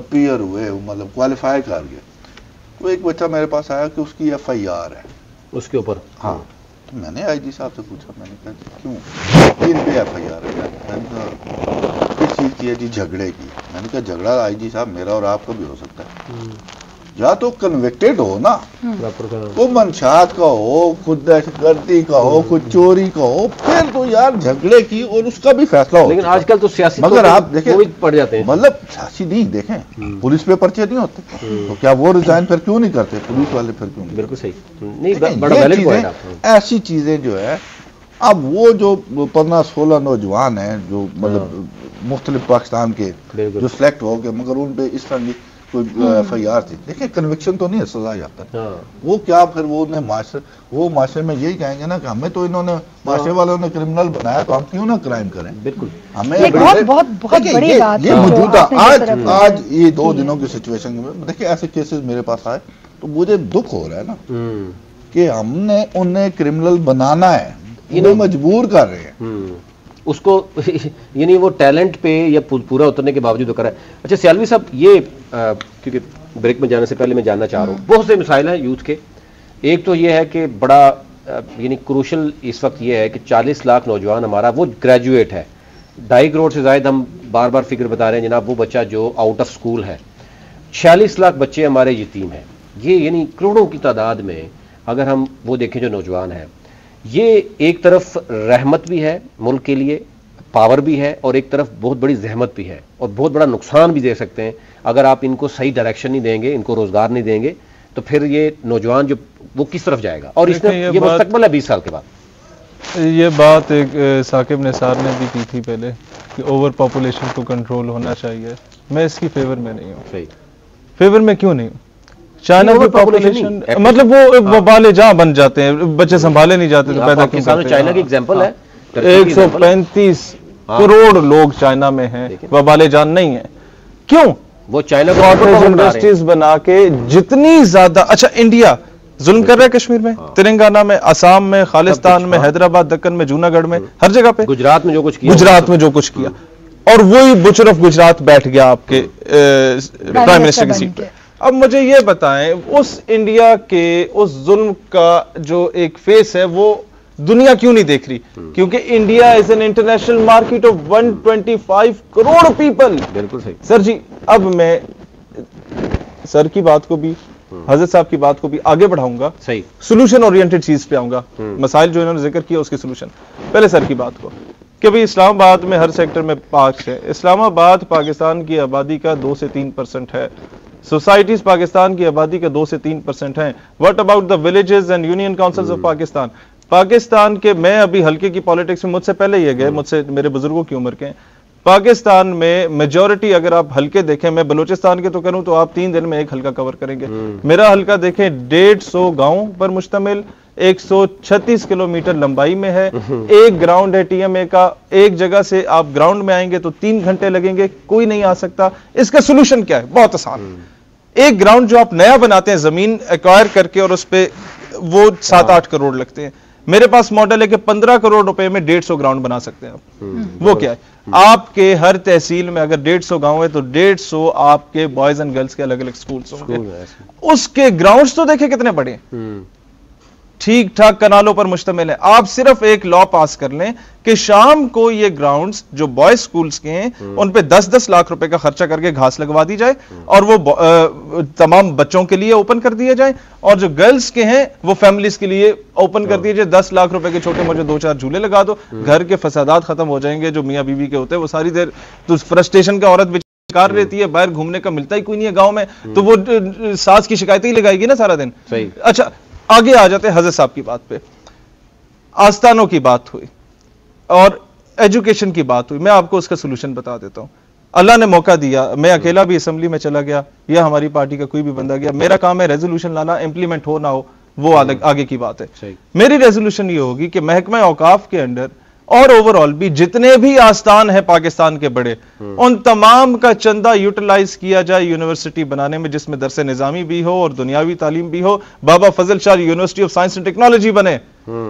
اپیئر ہوئے، مطلب کوالیفائی کر گئے۔ تو ایک بچہ میرے پاس آیا کہ اس کی FIR ہے اس کے اوپر، ہاں، تو میں نے IG صاحب سے پوچھا، میں نے کہا کیوں ان پہ FIR ہے؟ میں نے کہا کس چیز کی ہے جی جھگڑے کی. میں نے کہا جھگڑا آئی جی صاحب میرا اور آپ کا بھی ہو سکتا ہے, یا تو کنوکٹڈ ہو نا, تو منشیات کا ہو, خود دہشت گردی کا ہو, خود چوری کا ہو, پھر تو یار جھگڑے کی اور اس کا بھی فیصلہ ہو. لیکن آج کل تو سیاسی مگر آپ دیکھیں پڑ جاتے ہیں, مطلب سیاسی نہیں, دیکھیں پولیس پہ پرچے نہیں ہوتے, تو کیا وہ ریزائن پھر کیوں نہیں کرتے, پولیس والے پھر کیوں نہیں؟ بالکل صحیح, نہیں بڑا ویلڈ پوائنٹ آپ. ایسی چیزیں جو ہے, اب وہ جو 15-16 نوجوان ہیں جو مطلب مختلف پاکستان کے جو سلیکٹ ہو گئے, مگر ان پہ اس طرح کی کوئی ایف آئی آر تھی, دیکھیں کنوکشن تو نہیں ہے, سزا یافتہ. وہ کیا پھر وہ معاشرے میں یہی کہیں گے نا کہ ہمیں تو انہوں نے معاشرے والوں نے کرمنل بنایا, تو ہم کیوں نہ کرائم کریں. بالکل, ہمیں یہ موجودہ آج یہ 2 دنوں کی سچویشن میں دیکھیں ایسے کیسز میرے پاس آئے تو مجھے دکھ ہو رہا ہے نا کہ ہم نے انہیں کرمنل بنانا ہے, انہیں مجبور کر رہے ہیں اس کو, یعنی وہ ٹیلنٹ پہ یا پورا اترنے کے باوجود کر رہا ہے. اچھا سیالوی صاحب, یہ کیونکہ بریک میں جانے سے پہلے میں جاننا چاہ رہا ہوں, بہت سے مسائل ہیں یوتھ کے. ایک تو یہ ہے کہ بڑا یعنی کروشل اس وقت یہ ہے کہ 40 لاکھ نوجوان ہمارا وہ گریجویٹ ہے, 2.5 کروڑ سے زائد ہم بار بار فگر بتا رہے ہیں جناب, وہ بچہ جو آؤٹ آف اسکول ہے. 46 لاکھ بچے ہمارے یتیم ہیں. یہ یعنی کروڑوں کی تعداد میں اگر ہم وہ دیکھیں جو نوجوان ہیں, یہ ایک طرف رحمت بھی ہے ملک کے لیے, پاور بھی ہے, اور ایک طرف بہت بڑی زحمت بھی ہے, اور بہت بڑا نقصان بھی دے سکتے ہیں اگر آپ ان کو صحیح ڈائریکشن نہیں دیں گے, ان کو روزگار نہیں دیں گے, تو پھر یہ نوجوان جو وہ کس طرف جائے گا, اور اس میں یہ مستقبل ہے 20 سال کے بعد. یہ بات ایک ثاقب نثار نے بھی کی تھی پہلے کہ اوور پاپولیشن کو کنٹرول ہونا چاہیے. میں اس کی فیور میں نہیں ہوں. صحیح, فیور میں کیوں نہیں ہوں؟ چائنا کی پاپولیشن مطلب وہ وبال جہاں بن جاتے ہیں, بچے سنبھالے نہیں جاتے تو پیدا کیوں کرتے ہیں. چائنا کی ایگزامپل ہے, 135 کروڑ لوگ چائنا میں ہیں, وبال جان نہیں ہے. کیوں؟ وہ چائنا کاٹیج انڈسٹریز بنا کے جتنی زیادہ. اچھا انڈیا ظلم کر رہا ہے کشمیر میں, تلنگانہ میں, آسام میں, خالستان میں, حیدرآباد, دکن میں, جوناگڑھ میں, ہر جگہ پہ, گجرات میں جو کچھ کیا, اور وہی بچر آف گجرات بیٹھ گیا آپ کے پرائم منسٹر کی سیٹ پہ. اب مجھے یہ بتائیں, اس انڈیا کے اس ظلم کا جو ایک فیس ہے وہ دنیا کیوں نہیں دیکھ رہی؟ کیونکہ India is an international market of 125 crore people. بالکل صحیح سر جی. اب میں سر کی بات کو بھی, حضرت صاحب کی بات کو بھی آگے بڑھاؤں گا, صحیح سولوشن اورینٹڈ چیز پہ آؤں گا. مسائل جو انہوں نے ذکر کیا اس کی سولوشن, پہلے سر کی بات کو کہ بھئی اسلام آباد میں ہر سیکٹر میں پارکس ہے. اسلام آباد پاکستان کی آبادی کا 2 سے 3% ہے. سوسائٹیز پاکستان کی آبادی کا 2 سے 3% ہیں. What about the villages and union councils of Pakistan? Pakistan کے, میں ابھی ہلکے کی پالیٹکس میں مجھ سے پہلے یہ گئے, مجھ سے میرے بزرگوں کی عمر کے, پاکستان میں میجورٹی اگر آپ ہلکے دیکھیں, میں بلوچستان کے تو کروں تو آپ 3 دن میں ایک ہلکا کور کریں گے. میرا ہلکا دیکھیں 150 گاؤں پر مشتمل, 136 کلومیٹر لمبائی میں ہے. ایک گراؤنڈ ہے ٹی ایم اے کا, ایک جگہ سے آپ گراؤنڈ میں آئیں گے تو 3 گھنٹے لگیں گے, کوئی نہیں آ سکتا. اس کا سولوشن کیا ہے؟ بہت آسان. ایک گراؤنڈ جو آپ نیا بناتے ہیں زمین ایکوائر کر کے, اور اس پہ وہ 7-8 کروڑ لگتے ہیں. میرے پاس ماڈل ہے کہ 15 کروڑ روپے میں 150 گراؤنڈ بنا سکتے ہیں آپ. وہ کیا ہے؟ آپ کے ہر تحصیل میں اگر 150 گاؤں ہے تو 150 آپ کے بوائز اینڈ گرلز کے الگ الگ سکولز ہوں گے. اس کے گراؤنڈز تو دیکھیں کتنے بڑے ہیں, ٹھیک ٹھاک کنالوں پر مشتمل ہے. آپ صرف ایک لا پاس کر لیں کہ شام کو یہ گراؤنڈز جو بوائز سکولز کے ہیں ان پہ 10-10 لاکھ روپے کا خرچہ کر کے گھاس لگوا دی جائے, اور وہ تمام بچوں کے لیے اوپن کر دیے جائیں, اور جو گرلز کے ہیں وہ فیملیز کے لیے اوپن کر دیے جائے. 10 لاکھ روپے کے چھوٹے موٹے 2-4 جھولے لگا دو, گھر کے فسادات ختم ہو جائیں گے. جو میاں بیوی کے ہوتے ہیں وہ ساری دیر تو فرسٹریشن کا عورت کار رہتی ہے, باہر گھومنے کا ملتا ہی کوئی نہیں ہے گاؤں میں, تو وہ ساس کی شکایتیں ہی لگائے گی نا سارا دن. اچھا آگے آ جاتے ہیں حضرت صاحب کی بات پہ. آستانوں کی بات ہوئی اور ایجوکیشن کی بات ہوئی. میں آپ کو اس کا سولوشن بتا دیتا ہوں. اللہ نے موقع دیا, میں اکیلا بھی اسمبلی میں چلا گیا یا ہماری پارٹی کا کوئی بھی بندہ گیا, میرا کام ہے ریزولوشن لانا, امپلیمنٹ ہو نہ ہو وہ آگے کی بات ہے. میری ریزولوشن یہ ہوگی کہ محکمہ اوقاف کے انڈر اور اوور آل بھی جتنے بھی آستان ہیں پاکستان کے بڑے, ان تمام کا چندہ یوٹیلائز کیا جائے یونیورسٹی بنانے میں, جس میں درس نظامی بھی ہو اور دنیاوی تعلیم بھی ہو. Baba Fazal Shah university of science and technology بنے,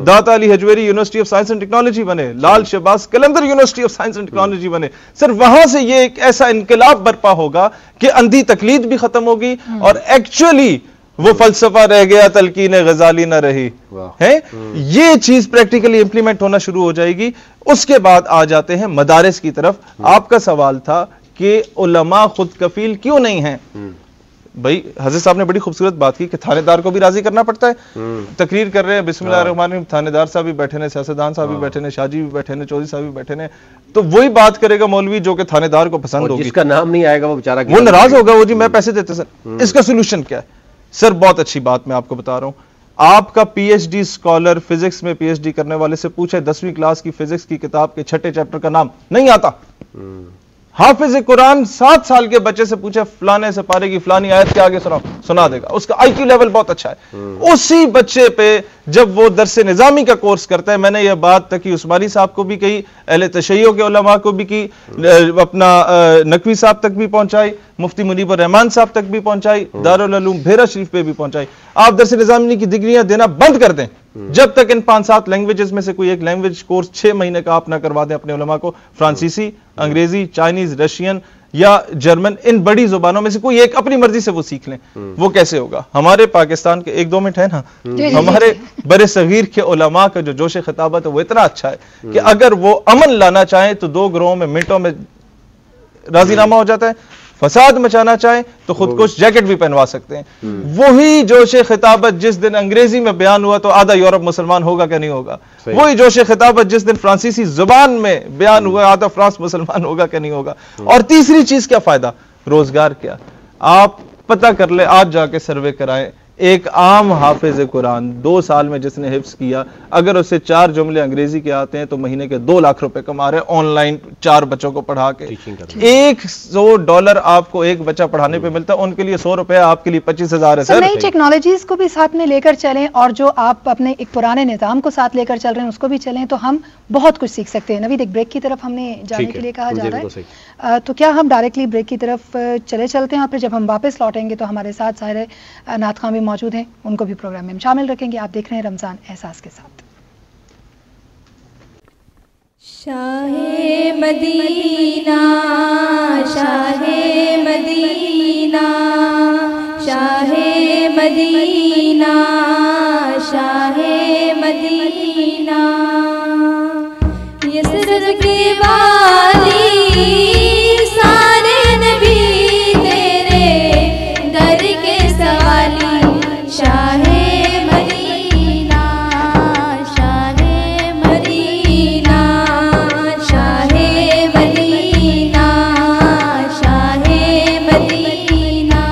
Data Ali Hajveri university of science and technology بنے, Lal Shahbaz Qalandar university of science and technology بنے. سر وہاں سے یہ ایک ایسا انقلاب برپا ہوگا کہ اندھی تقلید بھی ختم ہوگی, اور ایکچولی وہ فلسفہ رہ گیا تلقین غزالی نہ رہی ہے. یہ چیز پریکٹیکلی امپلیمنٹ ہونا شروع ہو جائے گی. اس کے بعد آ جاتے ہیں مدارس کی طرف. آپ کا سوال تھا کہ علماء خود کفیل کیوں نہیں ہیں. بھائی حضرت صاحب نے بڑی خوبصورت بات کی کہ تھانے دار کو بھی راضی کرنا پڑتا ہے. تقریر کر رہے ہیں بسم اللہ الرحمن الرحیم, تھانے دار صاحب بھی بیٹھے ہیں, سیاستدان صاحب بھی بیٹھے ہیں, شاہ جی بھی بیٹھے ہیں, چودھری صاحب بھی بیٹھے ہیں, تو وہی بات کرے گا مولوی جو کہ تھانے دار کو پسند ہوگی. جس کا نام نہیں آئے گا وہ بیچارہ وہ ناراض ہوگا, وہ جی میں پیسے دیتے سر. اس کا سولوشن کیا ہے سر؟ بہت اچھی بات میں آپ کو بتا رہا ہوں. آپ کا P H D scholar physics میں پی ایچ ڈی کرنے والے سے پوچھے 10ویں کلاس کی فزکس کی کتاب کے 6 چیپٹر کا نام نہیں آتا. حافظ قرآن 7 سال کے بچے سے پوچھے فلانے سے پارے کی فلانی آیت کے آگے سنا دے گا. اس کا آئی کیو لیول بہت اچھا ہے. اسی بچے پہ جب وہ درس نظامی کا کورس کرتا ہے, میں نے یہ بات تقی عثمانی صاحب کو بھی کہی, اہل تشیع کے علماء کو بھی کی, اپنا نقوی صاحب تک بھی پہنچائی, مفتی منیب الرحمان صاحب تک بھی پہنچائی, دارالعلوم بھیرا شریف پہ بھی پہنچائی. آپ درس نظامی کی ڈگریاں دینا بند کر دیں جب تک ان 5-7 لینگویجز میں سے کوئی ایک لینگویج کورس 6 مہینے کا آپ نہ کروا دیں اپنے علماء کو. فرانسیسی, انگریزی, چائنیز, رشین یا جرمن, ان بڑی زبانوں میں سے کوئی ایک اپنی مرضی سے وہ سیکھ لیں. وہ کیسے ہوگا؟ ہمارے پاکستان کے 1-2 منٹ ہے نا, ہمارے بر صغیر کے علماء کا جو جوش خطابت ہے وہ اتنا اچھا ہے کہ اگر وہ امن لانا چاہیں تو 2 گروہوں میں منٹوں میں راضی نامہ ہو جاتا ہے. فساد مچانا چاہیں تو خودکش جیکٹ بھی پہنوا سکتے ہیں. وہی جوش خطابت جس دن انگریزی میں بیان ہوا تو آدھا یورپ مسلمان ہوگا کہ نہیں ہوگا. وہی جوش خطابت جس دن فرانسیسی زبان میں بیان ہوا آدھا فرانس مسلمان ہوگا کہ نہیں ہوگا. اور تیسری چیز کیا فائدہ؟ روزگار کیا؟ آپ پتہ کر لیں, آج جا کے سروے کرائیں, ایک عام حافظ قرآن 2 سال میں جس نے حفظ کیا, اگر اسے 4 جملے انگریزی کے آتے ہیں تو مہینے کے 2 لاکھ روپے کما رہے آن لائن 4 بچوں کو پڑھا کے. $100 آپ کو ایک بچہ پڑھانے پہ ملتا ہے, ان کے لیے $100, آپ کے لیے 25,000 ہے سر. نئی ٹیکنالوجیز کو بھی ساتھ میں لے کر چلیں, اور جو آپ اپنے ایک پرانے نظام کو ساتھ لے کر چل رہے ہیں اس کو بھی چلیں, تو ہم بہت کچھ سیکھ سکتے ہیں. نوید, ایک بریک کی طرف ہم نے جانے کے لیے کہا جا رہا ہے, تو کیا ہم ڈائریکٹلی بریک کی طرف چلتے ہیں, اور پھر جب ہم واپس لوٹیں گے تو ہمارے ساتھ ظاہر ہے نعت خواں بھی موجود ہیں, ان کو بھی پروگرام میں ہم شامل رکھیں گے. آپ دیکھ رہے ہیں رمضان احساس کے ساتھ. شاہ مدینہ, شاہ مدینہ, شاہ مدینہ, شاہ مدینہ, یسرف کی والی سارے نبی تیرے در کے سوالی. شاہ مدینہ, شاہ مدینہ, شاہ مدینہ, شاہ مدینہ.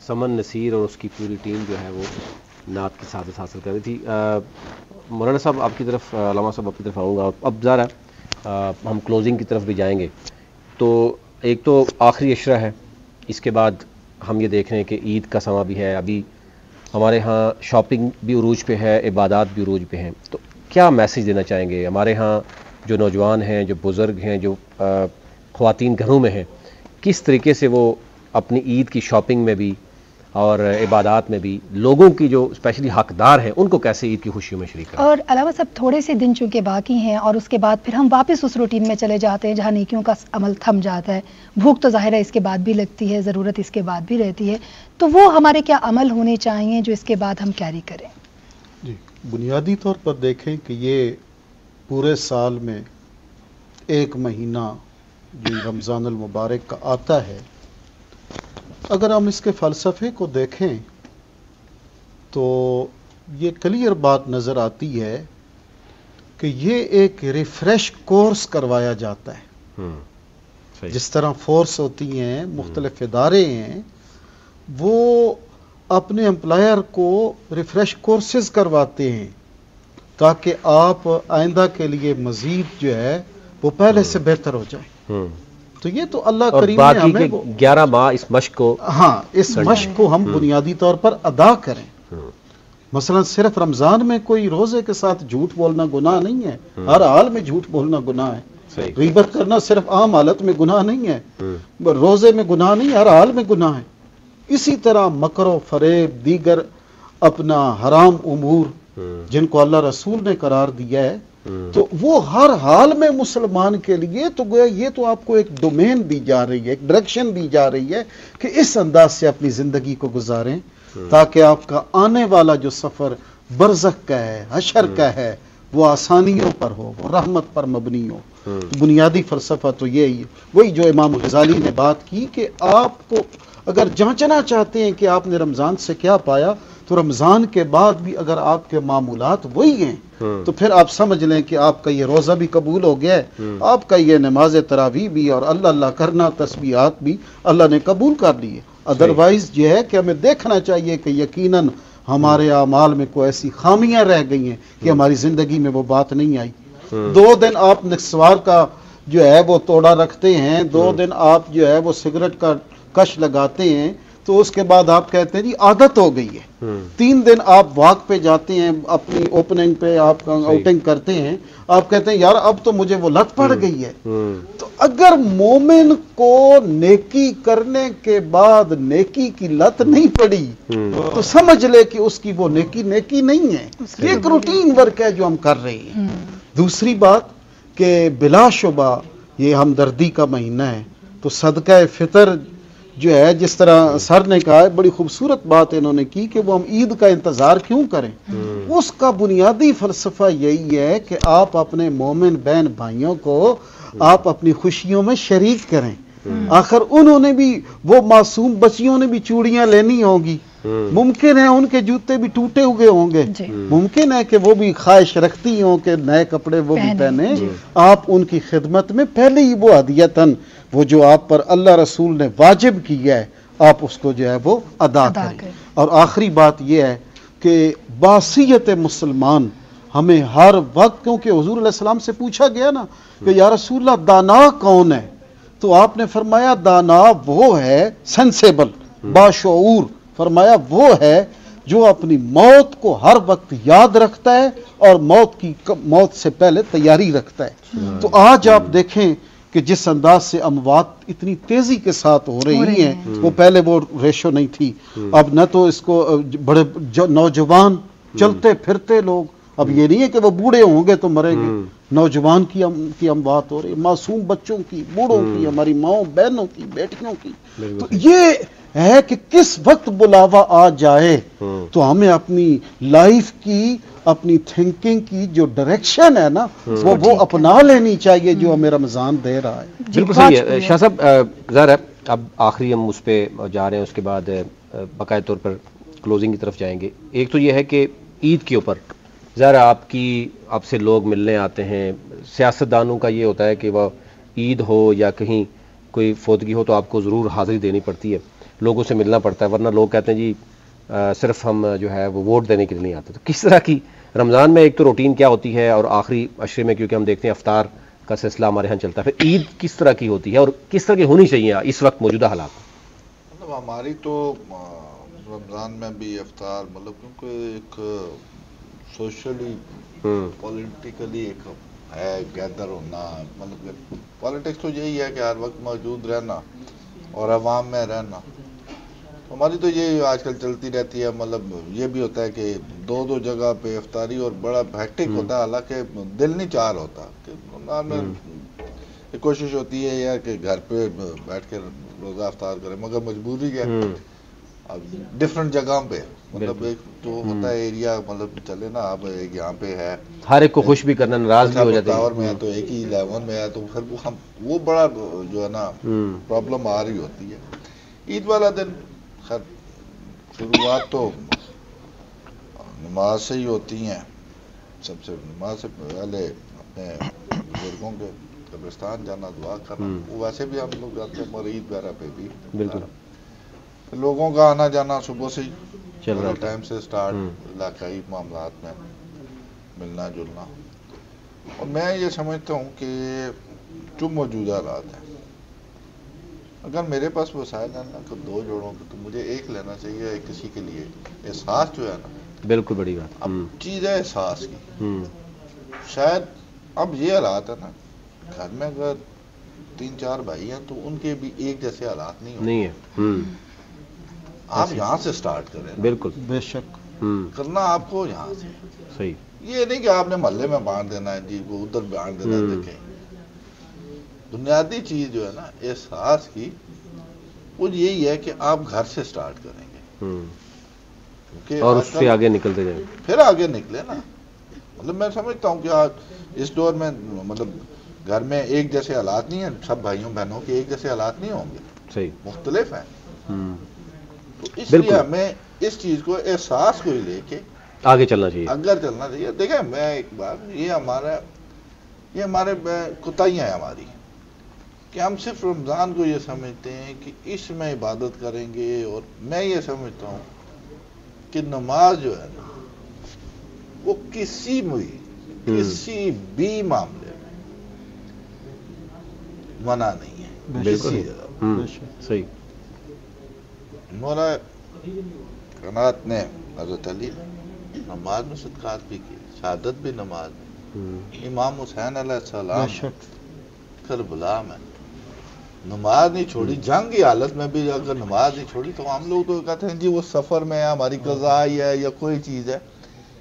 سمن نصیر اور اس کی پوری ٹیم جو ہے وہ نعت کی سعادت حاصل کر رہی تھی. مولانا صاحب آپ کی طرف، علامہ صاحب آپ کی طرف آؤں گا. اب ذرا ہم کلوزنگ کی طرف بھی جائیں گے. تو ایک تو آخری عشرہ ہے، اس کے بعد ہم یہ دیکھ رہے ہیں کہ عید کا سماں بھی ہے. ابھی ہمارے ہاں شاپنگ بھی عروج پہ ہے، عبادات بھی عروج پہ ہیں. تو کیا میسیج دینا چاہیں گے ہمارے ہاں جو نوجوان ہیں، جو بزرگ ہیں، جو خواتین گھروں میں ہیں، کس طریقے سے وہ اپنی عید کی شاپنگ میں بھی اور عبادات میں بھی لوگوں کی جو اسپیشلی حقدار ہیں ان کو کیسے عید کی خوشیوں میں شریک کریں؟ اور علاوہ سب تھوڑے سے دن چونکہ باقی ہیں اور اس کے بعد پھر ہم واپس اس روٹین میں چلے جاتے ہیں جہاں نیکیوں کا عمل تھم جاتا ہے. بھوک تو ظاہر ہے اس کے بعد بھی لگتی ہے، ضرورت اس کے بعد بھی رہتی ہے. تو وہ ہمارے کیا عمل ہونے چاہیے جو اس کے بعد ہم کیری کریں؟ جی، بنیادی طور پر دیکھیں کہ یہ پورے سال میں ایک مہینہ جو رمضان المبارک کا آتا ہے، اگر ہم اس کے فلسفے کو دیکھیں تو یہ کلیئر بات نظر آتی ہے کہ یہ ایک ریفریش کورس کروایا جاتا ہے. جس طرح فورس ہوتی ہیں، مختلف ادارے ہیں، وہ اپنے امپلائر کو ریفریش کورسز کرواتے ہیں تاکہ آپ آئندہ کے لیے مزید جو ہے وہ پہلے سے بہتر ہو جائیں. تو یہ تو اللہ کریم نے ہمیں 11 ماہ اس مشق کو، ہاں اس مشق کو ہم بنیادی طور پر ادا کریں. مثلا صرف رمضان میں کوئی روزے کے ساتھ جھوٹ بولنا گناہ نہیں ہے، ہر حال میں جھوٹ بولنا گناہ ہے. غیبت کرنا صرف عام حالت میں گناہ نہیں ہے، روزے میں گناہ نہیں، ہر حال میں گناہ ہے. اسی طرح مکر و فریب، دیگر اپنا حرام امور جن کو اللہ رسول نے قرار دیا ہے، تو وہ ہر حال میں مسلمان کے لیے تو گویا یہ تو آپ کو ایک ڈومین دی جا رہی ہے، ایک ڈائریکشن دی جا رہی ہے کہ اس انداز سے اپنی زندگی کو گزاریں تاکہ آپ کا آنے والا جو سفر برزخ کا ہے، حشر کا ہے، وہ آسانیوں پر ہو، وہ رحمت پر مبنی ہو. بنیادی فلسفہ تو یہی ہے. وہی جو امام غزالی نے بات کی کہ آپ کو اگر جانچنا چاہتے ہیں کہ آپ نے رمضان سے کیا پایا، تو رمضان کے بعد بھی اگر آپ کے معمولات وہی ہیں تو پھر آپ سمجھ لیں کہ آپ کا یہ روزہ بھی قبول ہو گیا ہے، آپ کا یہ نماز تراویح بھی اور اللہ اللہ کرنا، تسبیحات بھی اللہ نے قبول کر لیے. ادروائز یہ ہے کہ ہمیں دیکھنا چاہیے کہ یقیناً ہمارے اعمال میں کوئی ایسی خامیاں رہ گئی ہیں کہ ہماری زندگی میں وہ بات نہیں آئی. 2 دن آپ نسوار کا جو ہے وہ توڑا رکھتے ہیں، 2 دن آپ جو ہے وہ سگریٹ کا کش لگاتے ہیں، تو اس کے بعد آپ کہتے ہیں جی عادت ہو گئی ہے. 3 دن آپ واک پہ جاتے ہیں، اپنی اوپننگ پہ آپ آؤٹنگ کرتے ہیں، آپ کہتے ہیں یار اب تو مجھے وہ لت پڑ گئی ہے. تو اگر مومن کو نیکی کرنے کے بعد نیکی کی لت نہیں پڑی تو سمجھ لے کہ اس کی وہ نیکی نہیں ہے، یہ ایک روٹین ورک ہے جو ہم کر رہے ہیں. دوسری بات کہ بلا شبہ یہ ہمدردی کا مہینہ ہے، تو صدقہ فطر جو ہے جس طرح سر نے کہا ہے، بڑی خوبصورت بات انہوں نے کی کہ وہ ہم عید کا انتظار کیوں کریں. اس کا بنیادی فلسفہ یہی ہے کہ آپ اپنے مومن بہن بھائیوں کو آپ اپنی خوشیوں میں شریک کریں. آخر انہوں نے بھی، وہ معصوم بچیوں نے بھی چوڑیاں لینی ہوں گی، ممکن ہے ان کے جوتے بھی ٹوٹے ہوئے ہوں گے، ممکن ہے کہ وہ بھی خواہش رکھتی ہوں کہ نئے کپڑے وہ بھی پہنے. آپ ان کی خدمت میں پہلے ہی وہ ہدیتاً وہ جو آپ پر اللہ رسول نے واجب کیا ہے آپ اس کو جو ہے وہ ادا کریں. اور آخری بات یہ ہے کہ باصیت مسلمان ہمیں ہر وقت، کیونکہ حضور علیہ السلام سے پوچھا گیا نا کہ یا رسول اللہ دانا کون ہے، تو آپ نے فرمایا دانا وہ ہے سینسیبل، باشعور، فرمایا وہ ہے جو اپنی موت کو ہر وقت یاد رکھتا ہے اور موت سے پہلے تیاری رکھتا ہے. تو آج آپ دیکھیں کہ جس انداز سے اموات اتنی تیزی کے ساتھ ہو رہی ہیں، وہ پہلے وہ ریشو نہیں تھی. اب نہ تو اس کو بڑے نوجوان چلتے پھرتے لوگ، اب یہ نہیں ہے کہ وہ بوڑھے ہوں گے تو مریں گے، نوجوان کی اموات ہو رہی، معصوم بچوں کی، بوڑھوں کی، ہماری ماؤں بہنوں کی، بیٹیوں کی. تو یہ ہے کہ کس وقت بلاوا آ جائے تو ہمیں اپنی لائف کی، اپنی تھنکنگ کی جو ڈائریکشن ہے نا وہ اپنا لینی چاہیے جو ہمیں رمضان دے رہا ہے. بالکل صحیح ہے. شاہ صاحب ظاہر ہے اب آخری ہم اس پہ جا رہے ہیں، اس کے بعد باقاعدہ طور پر کلوزنگ کی طرف جائیں گے. ایک تو یہ ہے کہ عید کے اوپر ظاہر آپ سے لوگ ملنے آتے ہیں. سیاستدانوں کا یہ ہوتا ہے کہ وہ عید ہو یا کہیں کوئی فوتگی ہو تو آپ کو ضرور حاضری دینی پڑتی ہے. لوگوں سے ملنا پڑتا ہے، ورنہ لوگ کہتے ہیں جی صرف ہم جو ہے وہ ووٹ دینے کے لیے نہیں آتے. تو کس طرح کی رمضان میں ایک تو روٹین کیا ہوتی ہے، اور آخری عشرے میں کیونکہ ہم دیکھتے ہیں افطار کا سلسلہ ہمارے ہاں چلتا ہے، پھر عید کس طرح کی ہوتی ہے اور کس طرح کی ہونی چاہیے اس وقت موجودہ حالات؟ مطلب ہماری تو رمضان میں بھی افطار مطلب کیونکہ ایک سوشلی پولیٹیکلی ایک ہے گیدر ہونا، مطلب پالیٹکس تو یہی ہے کہ ہر وقت موجود رہنا اور عوام میں رہنا. ہماری تو یہ آج کل چلتی رہتی ہے. مطلب یہ بھی ہوتا ہے کہ دو جگہ پہ افطاری اور بڑا ہیکٹک ہوتا ہے، حالانکہ دل نہیں چاہ ہوتا کہ رمضان میں کوشش ہوتی ہے یار کہ گھر پہ بیٹھ کے روزہ افطار کریں، مگر مجبوری ہے اب ڈفرنٹ جگہوں پہ. مطلب ایک تو ہوتا ہے ایریا، مطلب چلے نا اب ایک یہاں پہ ہے ہر ایک کو خوش بھی کرنا، ناراض بھی ہو جاتے ہیں. میں تو ایک ہی 11 میں ہے، تو پھر وہ بڑا جو ہے نا پرابلم آ رہی ہوتی ہے. عید والا دن خیر شروعات تو نماز سے ہی ہوتی ہیں. سب سے نماز سے پہلے اپنے بزرگوں کے قبرستان جانا، دعا کرنا. وہ ویسے بھی ہم لوگ جاتے ہیں، اور عید وغیرہ پہ بھی بالکل لوگوں کا آنا جانا صبح سے ہی چل رہا ٹائم سے سٹارٹ، علاقائی معاملات میں ملنا جلنا. اور میں یہ سمجھتا ہوں کہ جو موجودہ حالات ہیں، اگر میرے پاس وسائل ہیں نا کہ 2 جوڑوں کے، تو مجھے ایک لینا چاہیے. ایک کسی کے لیے احساس جو ہے نا، بالکل بڑی بات. اب چیز ہے احساس کی. شاید اب یہ حالات ہے نا، گھر میں اگر 3-4 بھائی ہیں تو ان کے بھی ایک جیسے حالات نہیں ہے. آپ یہاں سے سٹارٹ کریں. بالکل بے شک کرنا آپ کو یہاں سے. صحیح. یہ نہیں کہ آپ نے محلے میں بانٹ دینا ہے جی، وہ ادھر بانٹ دینا ہے. دیکھیں بنیادی چیز جو ہے نا احساس کی، وہ یہی ہے کہ آپ گھر سے سٹارٹ کریں گے اور اس سے آگے نکلتے جائیں، پھر آگے نکلے نا. مطلب میں سمجھتا ہوں کہ آج اس دور میں مطلب گھر میں ایک جیسے حالات نہیں ہیں. سب بھائیوں بہنوں کے ایک جیسے حالات نہیں ہوں گے، صحیح مختلف ہیں. تو اس لیے ہمیں اس چیز کو احساس کو ہی لے کے آگے چلنا چاہیے. اگر چلنا چاہیے. دیکھیں میں ایک بات، یہ ہمارے کوتاہیاں ہیں ہماری کہ ہم صرف رمضان کو یہ سمجھتے ہیں کہ اس میں عبادت کریں گے. اور میں یہ سمجھتا ہوں کہ نماز جو ہے نا وہ کسی بھی معاملے میں منع نہیں ہے. کسی جگہ صحیح. مولا کائنات نے حضرت علی نماز میں صدقات بھی کی، شہادت بھی نماز میں. امام حسین علیہ السلام کربلا میں نماز نہیں چھوڑی. جنگ کی حالت میں بھی اگر نماز نہیں چھوڑی تو ہم لوگ تو کہتے ہیں جی وہ سفر میں ہے، ہماری قضا ہے یا کوئی چیز ہے.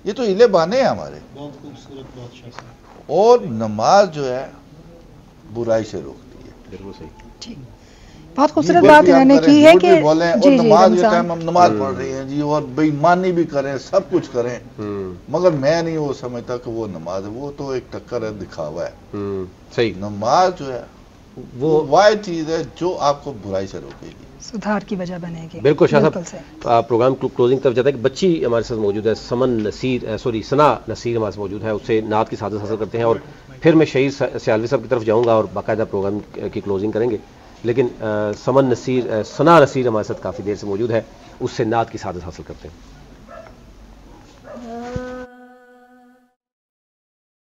یہ تو ہیلے بانے ہیں ہمارے. اور نماز جو ہے برائی سے روکتی ہے. بالکل صحیح. بہت خوبصورت بات انہوں نے کی ہے کہ جی نماز کے ٹائم ہم نماز پڑھ رہے ہیں جی، اور بے ایمانی بھی کریں، سب کچھ کریں، مگر میں نہیں وہ سمجھتا کہ وہ نماز ہے. وہ تو ایک ٹکر ہے، دکھاوا ہے. صحیح. نماز جو ہے وہ واحد چیز ہے جو آپ کو برائی سے روکے گی، سدھار کی وجہ بنے گی. بالکل. شاہ صاحب پروگرام کلوزنگ طرف جاتا ہے کہ بچی ہمارے ساتھ موجود ہے، ثنا نصیر ہمارے ساتھ موجود ہے. اس سے نعت کی سعادت حاصل کرتے ہیں، اور پھر میں شہید سیالوی صاحب کی طرف جاؤں گا اور باقاعدہ پروگرام کی کلوزنگ کریں گے. لیکن ثنا نصیر ہمارے ساتھ کافی دیر سے موجود ہے، اس سے نعت کی سعادت حاصل کرتے ہیں.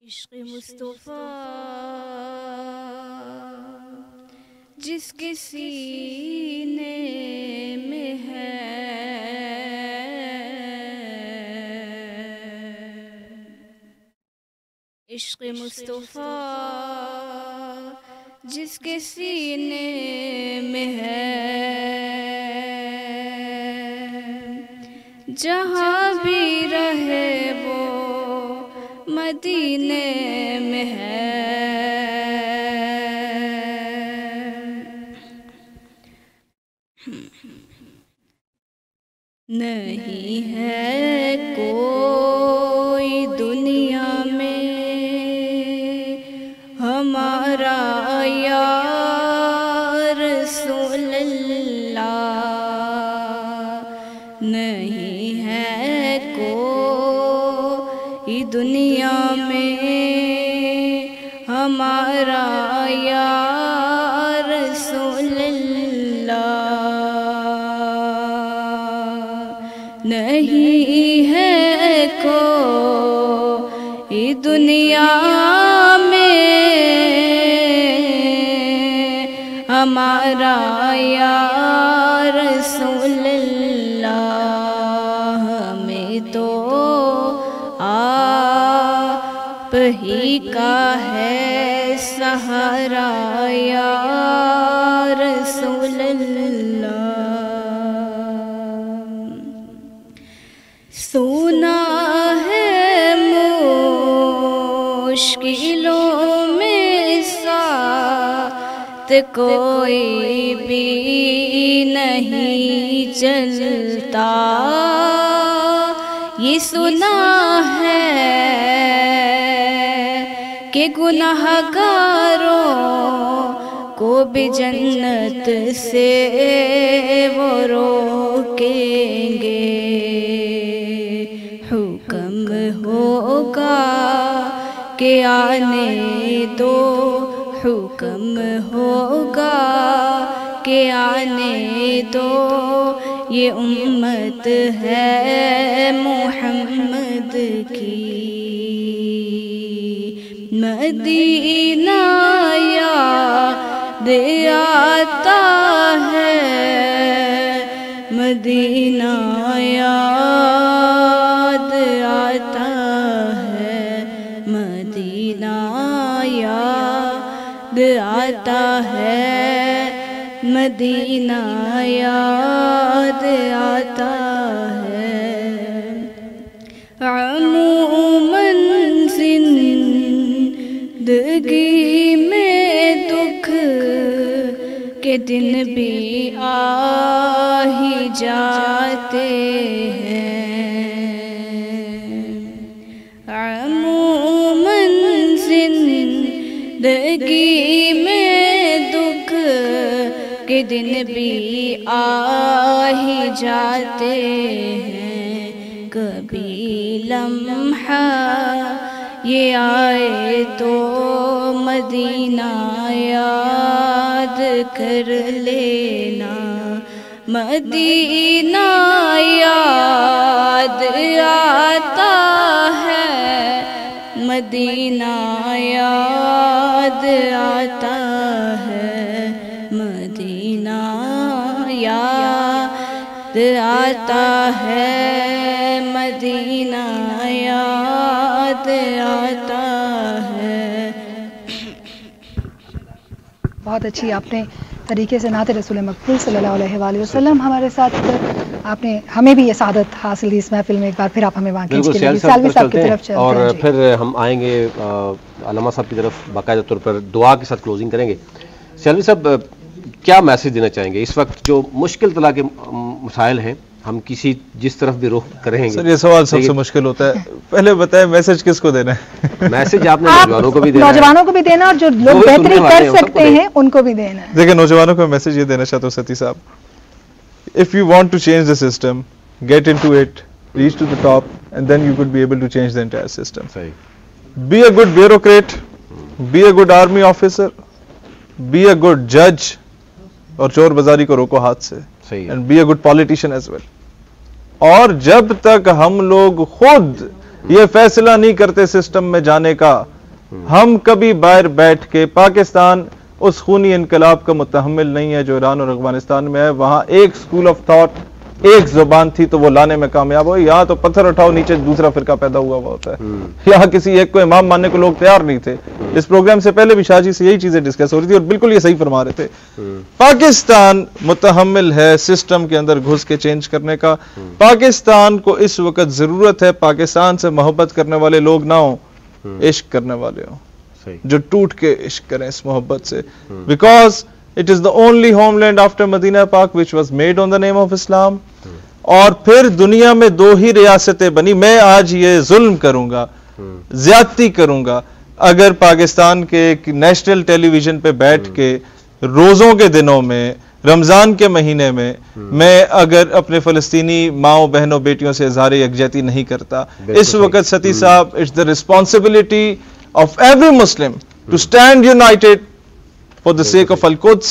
عشق مصطفیٰ جس کے سینے میں ہے، عشق مصطفیٰ جس کے سینے میں ہے، جہاں بھی رہے وہ مدینے میں ہے. نہیں ہے کوئی دنیا میں ہمارا یا رسول اللہ، نہیں ہے کوئی دنیا میں ہمارا یا رسول اللہ. نہیں ہے کوئی دنیا میں ہمارا یا رسول اللہ، ہمیں تو آپ ہی کا ہے سہارا یا رسول اللہ۔ سنا ہے مشکلوں میں ساتھ کوئی بھی نہیں چلتا، یہ سنا ہے کہ گناہگاروں کو بھی جنت سے وہ روکیں گے، حکم ہوگا کہ آنے دو، حکم ہوگا کہ آنے دو، یہ امت ہے محمد کی، مدینہ یاد آتا ہے، مدینہ یاد آتا ہے، مدینہ یاد آتا ہے، مدینہ یاد آتا ہے۔ عموماً زندگی میں دکھ کے دن بھی آ ہی جاتے ہیں، عموماً زندگی میں دکھ کے دن بھی آ ہی جاتے ہیں، کبھی لمحہ یہ آئے تو مدینہ یاد کر لینا، مدینہ یاد آتا ہے، مدینہ یاد آتا ہے، مدینہ یاد آتا ہے، مدینہ یاد آتا ہے۔ بہت اچھی آپ نے طریقے سے نعت رسول مقبول صلی اللہ علیہ وآلہ وسلم ہمارے ساتھ آپ نے ہمیں بھی یہ سعادت حاصل دی اس محفل میں، ایک بار پھر آپ ہمیں وہاں کھینچ کے لے سالوی صاحب کی طرف چلتے ہیں اور پھر ہم آئیں گے علامہ صاحب کی طرف، باقاعدہ طور پر دعا کے ساتھ کلوزنگ کریں گے۔ سالوی صاحب کیا میسج دینا چاہیں گے اس وقت جو مشکل طرح کے مسائل ہیں، ہم کسی جس طرف بھی رخ کریں گے؟ سر یہ سوال سب سے مشکل ہوتا ہے، پہلے بتائیں میسج کس کو دینا ہے؟ میسج آپ نے نوجوانوں کو بھی دینا ہے، نوجوانوں کو بھی دینا، اور جو لوگ بہتری کر سکتے ہیں ان کو بھی دینا ہے۔ دیکھیں نوجوانوں کو میسج یہ دینا چاہتا ہوں ستی صاحب، if you want to change the system, get into it, reach to the top, and then you could be able to change the entire system. Be a good bureaucrat, be a good army officer, be a good judge, اور چور بازاری کو روکو ہاتھ سے، and be a good politician as well. اور جب تک ہم لوگ خود یہ فیصلہ نہیں کرتے سسٹم میں جانے کا، ہم کبھی باہر بیٹھ کے پاکستان اس خونی انقلاب کا متحمل نہیں ہے جو ایران اور افغانستان میں ہے، وہاں ایک اسکول آف تھاٹ، ایک زبان تھی تو وہ لانے میں کامیاب ہوئی، یہاں تو پتھر اٹھاؤ نیچے دوسرا فرقہ پیدا ہوا ہوتا ہے، یہاں کسی ایک کو امام ماننے کو لوگ تیار نہیں تھے۔ اس پروگرام سے پہلے بھی شاہ جی سے یہی چیزیں ڈسکس ہو رہی تھی اور بالکل یہ صحیح فرما رہے تھے، پاکستان متحمل ہے سسٹم کے اندر گھس کے چینج کرنے کا، پاکستان کو اس وقت ضرورت ہے پاکستان سے محبت کرنے والے لوگ نہ ہوں، عشق کرنے والے ہوں، جو ٹوٹ کے عشق کریں اس محبت سے، because it is the only home land after Madina پاک which was made on the name of Islam. اور پھر دنیا میں دو ہی ریاستیں بنی، میں آج یہ ظلم کروں گا، زیادتی کروں گا اگر پاکستان کے نیشنل ٹیلی ویژن پہ بیٹھ کے روزوں کے دنوں میں، رمضان کے مہینے میں اگر اپنے فلسطینی ماؤں بہنوں بیٹیوں سے اظہار یکجہتی نہیں کرتا۔ اس وقت ستی صاحب، it's the responsibility of every Muslim to stand united for the sake of Al-Quds,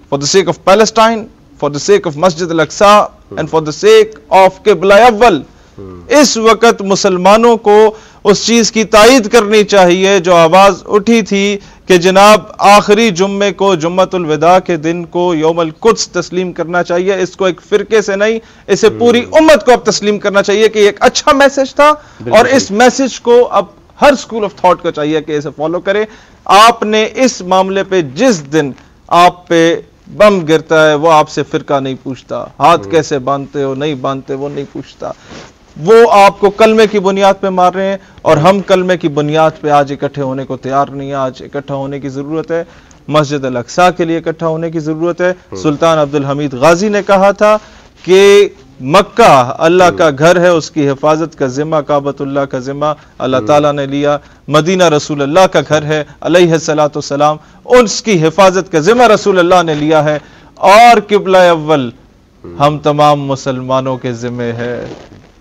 for the sake of Palestine, for the sake of Masjid al-Aqsa and for the sake of Qibla Awwal. اس وقت مسلمانوں کو اس چیز کی تائید کرنی چاہیے جو آواز اٹھی تھی کہ جناب آخری جمعے کو جمعۃ الوداع کے دن کو یوم القدس تسلیم کرنا چاہیے. اس کو ایک فرقے سے نہیں، اسے پوری امت کو اب تسلیم کرنا چاہیے کہ یہ ایک اچھا میسج تھا، اور اس میسج کو اب ہر اسکول آف تھاٹ کو چاہیے کہ اسے فالو کرے. آپ نے اس معاملے پہ جس دن آپ پہ بم گرتا ہے وہ آپ سے فرقہ نہیں پوچھتا، ہاتھ کیسے باندھتے ہو نہیں باندھتے وہ نہیں پوچھتا، وہ آپ کو کلمے کی بنیاد پہ مار رہے ہیں. اور ہم کلمے کی بنیاد پہ آج اکٹھے ہونے کو تیار نہیں ہیں. آج اکٹھا ہونے کی ضرورت ہے، مسجد الاقصی کے لیے اکٹھا ہونے کی ضرورت ہے. سلطان عبد الحمید غازی نے کہا تھا کہ مکہ اللہ کا گھر ہے، اس کی حفاظت کا ذمہ، کعبۃ اللہ کا ذمہ اللہ تعالیٰ نے لیا. مدینہ رسول اللہ کا گھر ہے علیہ الصلوۃ والسلام، اس کی حفاظت کا ذمہ رسول اللہ نے لیا ہے. اور قبلہ اول ہم تمام مسلمانوں کے ذمہ ہے.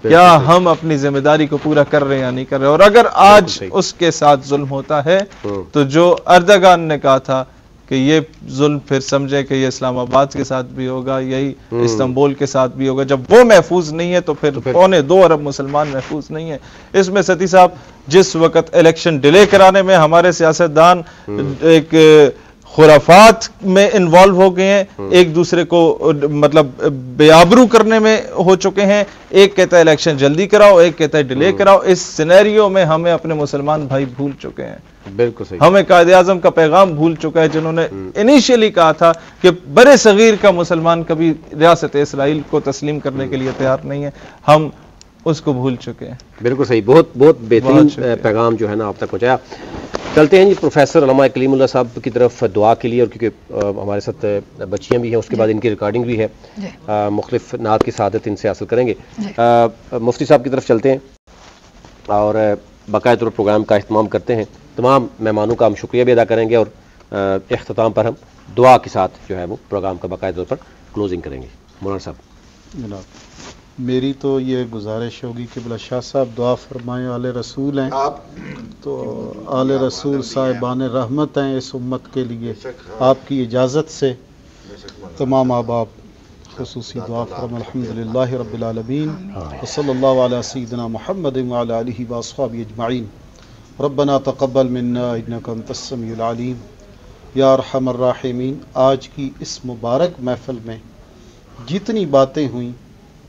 کیا ہم اپنی ذمہ داری کو پورا کر رہے ہیں یا نہیں کر رہے؟ اور اگر آج اس کے ساتھ ظلم ہوتا ہے تو جو اردگان نے کہا تھا کہ یہ ظلم پھر سمجھے کہ یہ اسلام آباد کے ساتھ بھی ہوگا، یہی استنبول کے ساتھ بھی ہوگا. جب وہ محفوظ نہیں ہے تو پھر 2.25 ارب مسلمان محفوظ نہیں ہے. اس میں ستی صاحب جس وقت الیکشن ڈیلے کرانے میں ہمارے سیاستدان ایک خرافات میں انوالو ہو گئے ہیں، ایک دوسرے کو مطلب بے آبرو کرنے میں ہو چکے ہیں. ایک کہتا ہے الیکشن جلدی کراؤ، ایک کہتا ہے ڈیلے کراؤ. اس سینیریو میں ہمیں اپنے مسلمان بھائی بھول چکے ہیں. بالکل صحیح. ہمیں قائد اعظم کا پیغام بھول چکا ہے جنہوں نے انیشیلی کہا تھا کہ برے صغیر کا مسلمان کبھی ریاست اسرائیل کو تسلیم کرنے کے لیے تیار نہیں ہے. ہم اس کو بھول چکے ہیں. بالکل صحیح. بہت بہت بہترین پیغام جو ہے نا آپ تک پہنچایا. چلتے ہیں جی پروفیسر علامہ کلیم اللہ صاحب کی طرف دعا کے لیے، اور کیونکہ ہمارے ساتھ بچیاں بھی ہیں، اس کے بعد ان کی ریکارڈنگ بھی ہے، مختلف نعت کی سعادت ان سے حاصل کریں گے. مفتی صاحب کی طرف چلتے ہیں اور باقاعدہ طور پروگرام کا اہتمام کرتے ہیں. تمام مہمانوں کا ہم شکریہ بھی ادا کریں گے، اور اختتام پر ہم دعا کے ساتھ جو ہے وہ پروگرام کا باقاعدہ طور پر کلوزنگ کریں گے. مولانا صاحب جناب میری تو یہ گزارش ہوگی کہ بلا شاہ صاحب دعا فرمائیں. آل رسول ہیں تو آل رسول صاحبان رحمت ہیں اس امت کے لیے. آپ کی اجازت سے تمام احباب خصوصی دعا فرمائیں. الحمدللہ رب العالمین وصلی اللہ علی سیدنا محمد وعلی آلہ واصحابہ اجمعین. ربنا تقبل منا انک انت السمیع العلیم یا ارحم الراحمین. آج کی اس مبارک محفل میں جتنی باتیں ہوئیں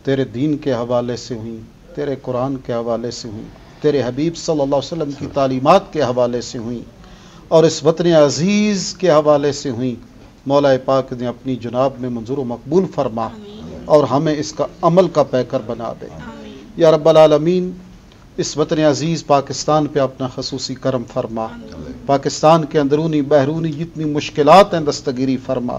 تیرے دین کے حوالے سے ہوئیں، تیرے قرآن کے حوالے سے ہوئیں، تیرے حبیب صلی اللہ علیہ وسلم کی تعلیمات کے حوالے سے ہوئیں، اور اس وطن عزیز کے حوالے سے ہوئیں، مولا پاک نے اپنی جناب میں منظور و مقبول فرما اور ہمیں اس کا عمل کا پیکر بنا دے. یا رب العالمین اس وطن عزیز پاکستان پہ اپنا خصوصی کرم فرما. پاکستان کے اندرونی بحرونی جتنی مشکلات ہیں دستگیری فرما.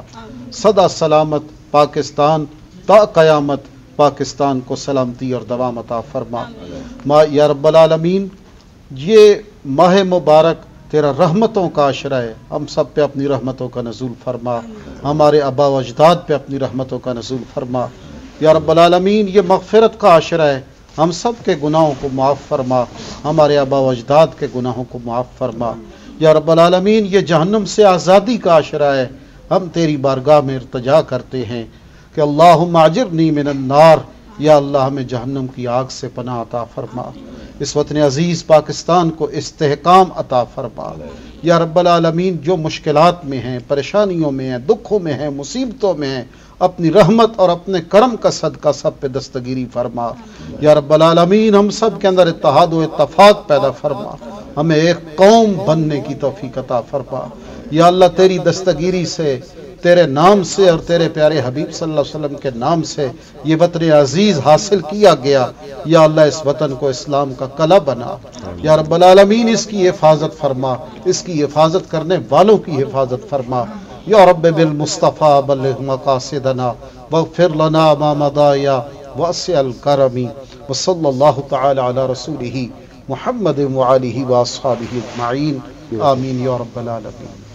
سدا سلامت پاکستان تا قیامت پاکستان کو سلامتی اور دوام عطا فرما. یا رب العالمین یہ ماہ مبارک تیرا رحمتوں کا عشرہ ہے، ہم سب پہ اپنی رحمتوں کا نزول فرما، ہمارے آبا و اجداد پہ اپنی رحمتوں کا نزول فرما. یا رب العالمین یہ مغفرت کا عشرہ ہے، ہم سب کے گناہوں کو معاف فرما، ہمارے آبا و اجداد کے گناہوں کو معاف فرما. یا رب العالمین یہ جہنم سے آزادی کا عشرہ ہے، ہم تیری بارگاہ میں ارتجا کرتے ہیں کہ اللہم اجرنی من النار، یا اللہ ہمیں جہنم کی آگ سے پناہ عطا فرما. اس وطن عزیز پاکستان کو استحکام عطا فرما. یا رب العالمین جو مشکلات میں ہیں، پریشانیوں میں ہیں، دکھوں میں ہیں، مصیبتوں میں ہیں، اپنی رحمت اور اپنے کرم کا صدقہ سب پہ دستگیری فرما. یا رب العالمین ہم سب کے اندر اتحاد و اتفاق پیدا فرما، ہمیں ایک قوم بننے کی توفیق عطا فرما. یا اللہ تیری دستگیری سے، تیرے نام سے اور تیرے پیارے حبیب صلی اللہ علیہ وسلم کے نام سے یہ وطن عزیز حاصل کیا گیا. یا اللہ اس وطن کو اسلام کا قلعہ بنا. یا رب العالمین اس کی حفاظت فرما، اس کی حفاظت کرنے والوں کی حفاظت فرما. یا رب بالمصطفیٰ بلغ مقاصدنا واغفر لنا ما مضى واسع الكرم وصلی اللہ تعالی علی رسولہ محمد وآلہ واصحابہ اجمعین. آمین یا رب العالمین.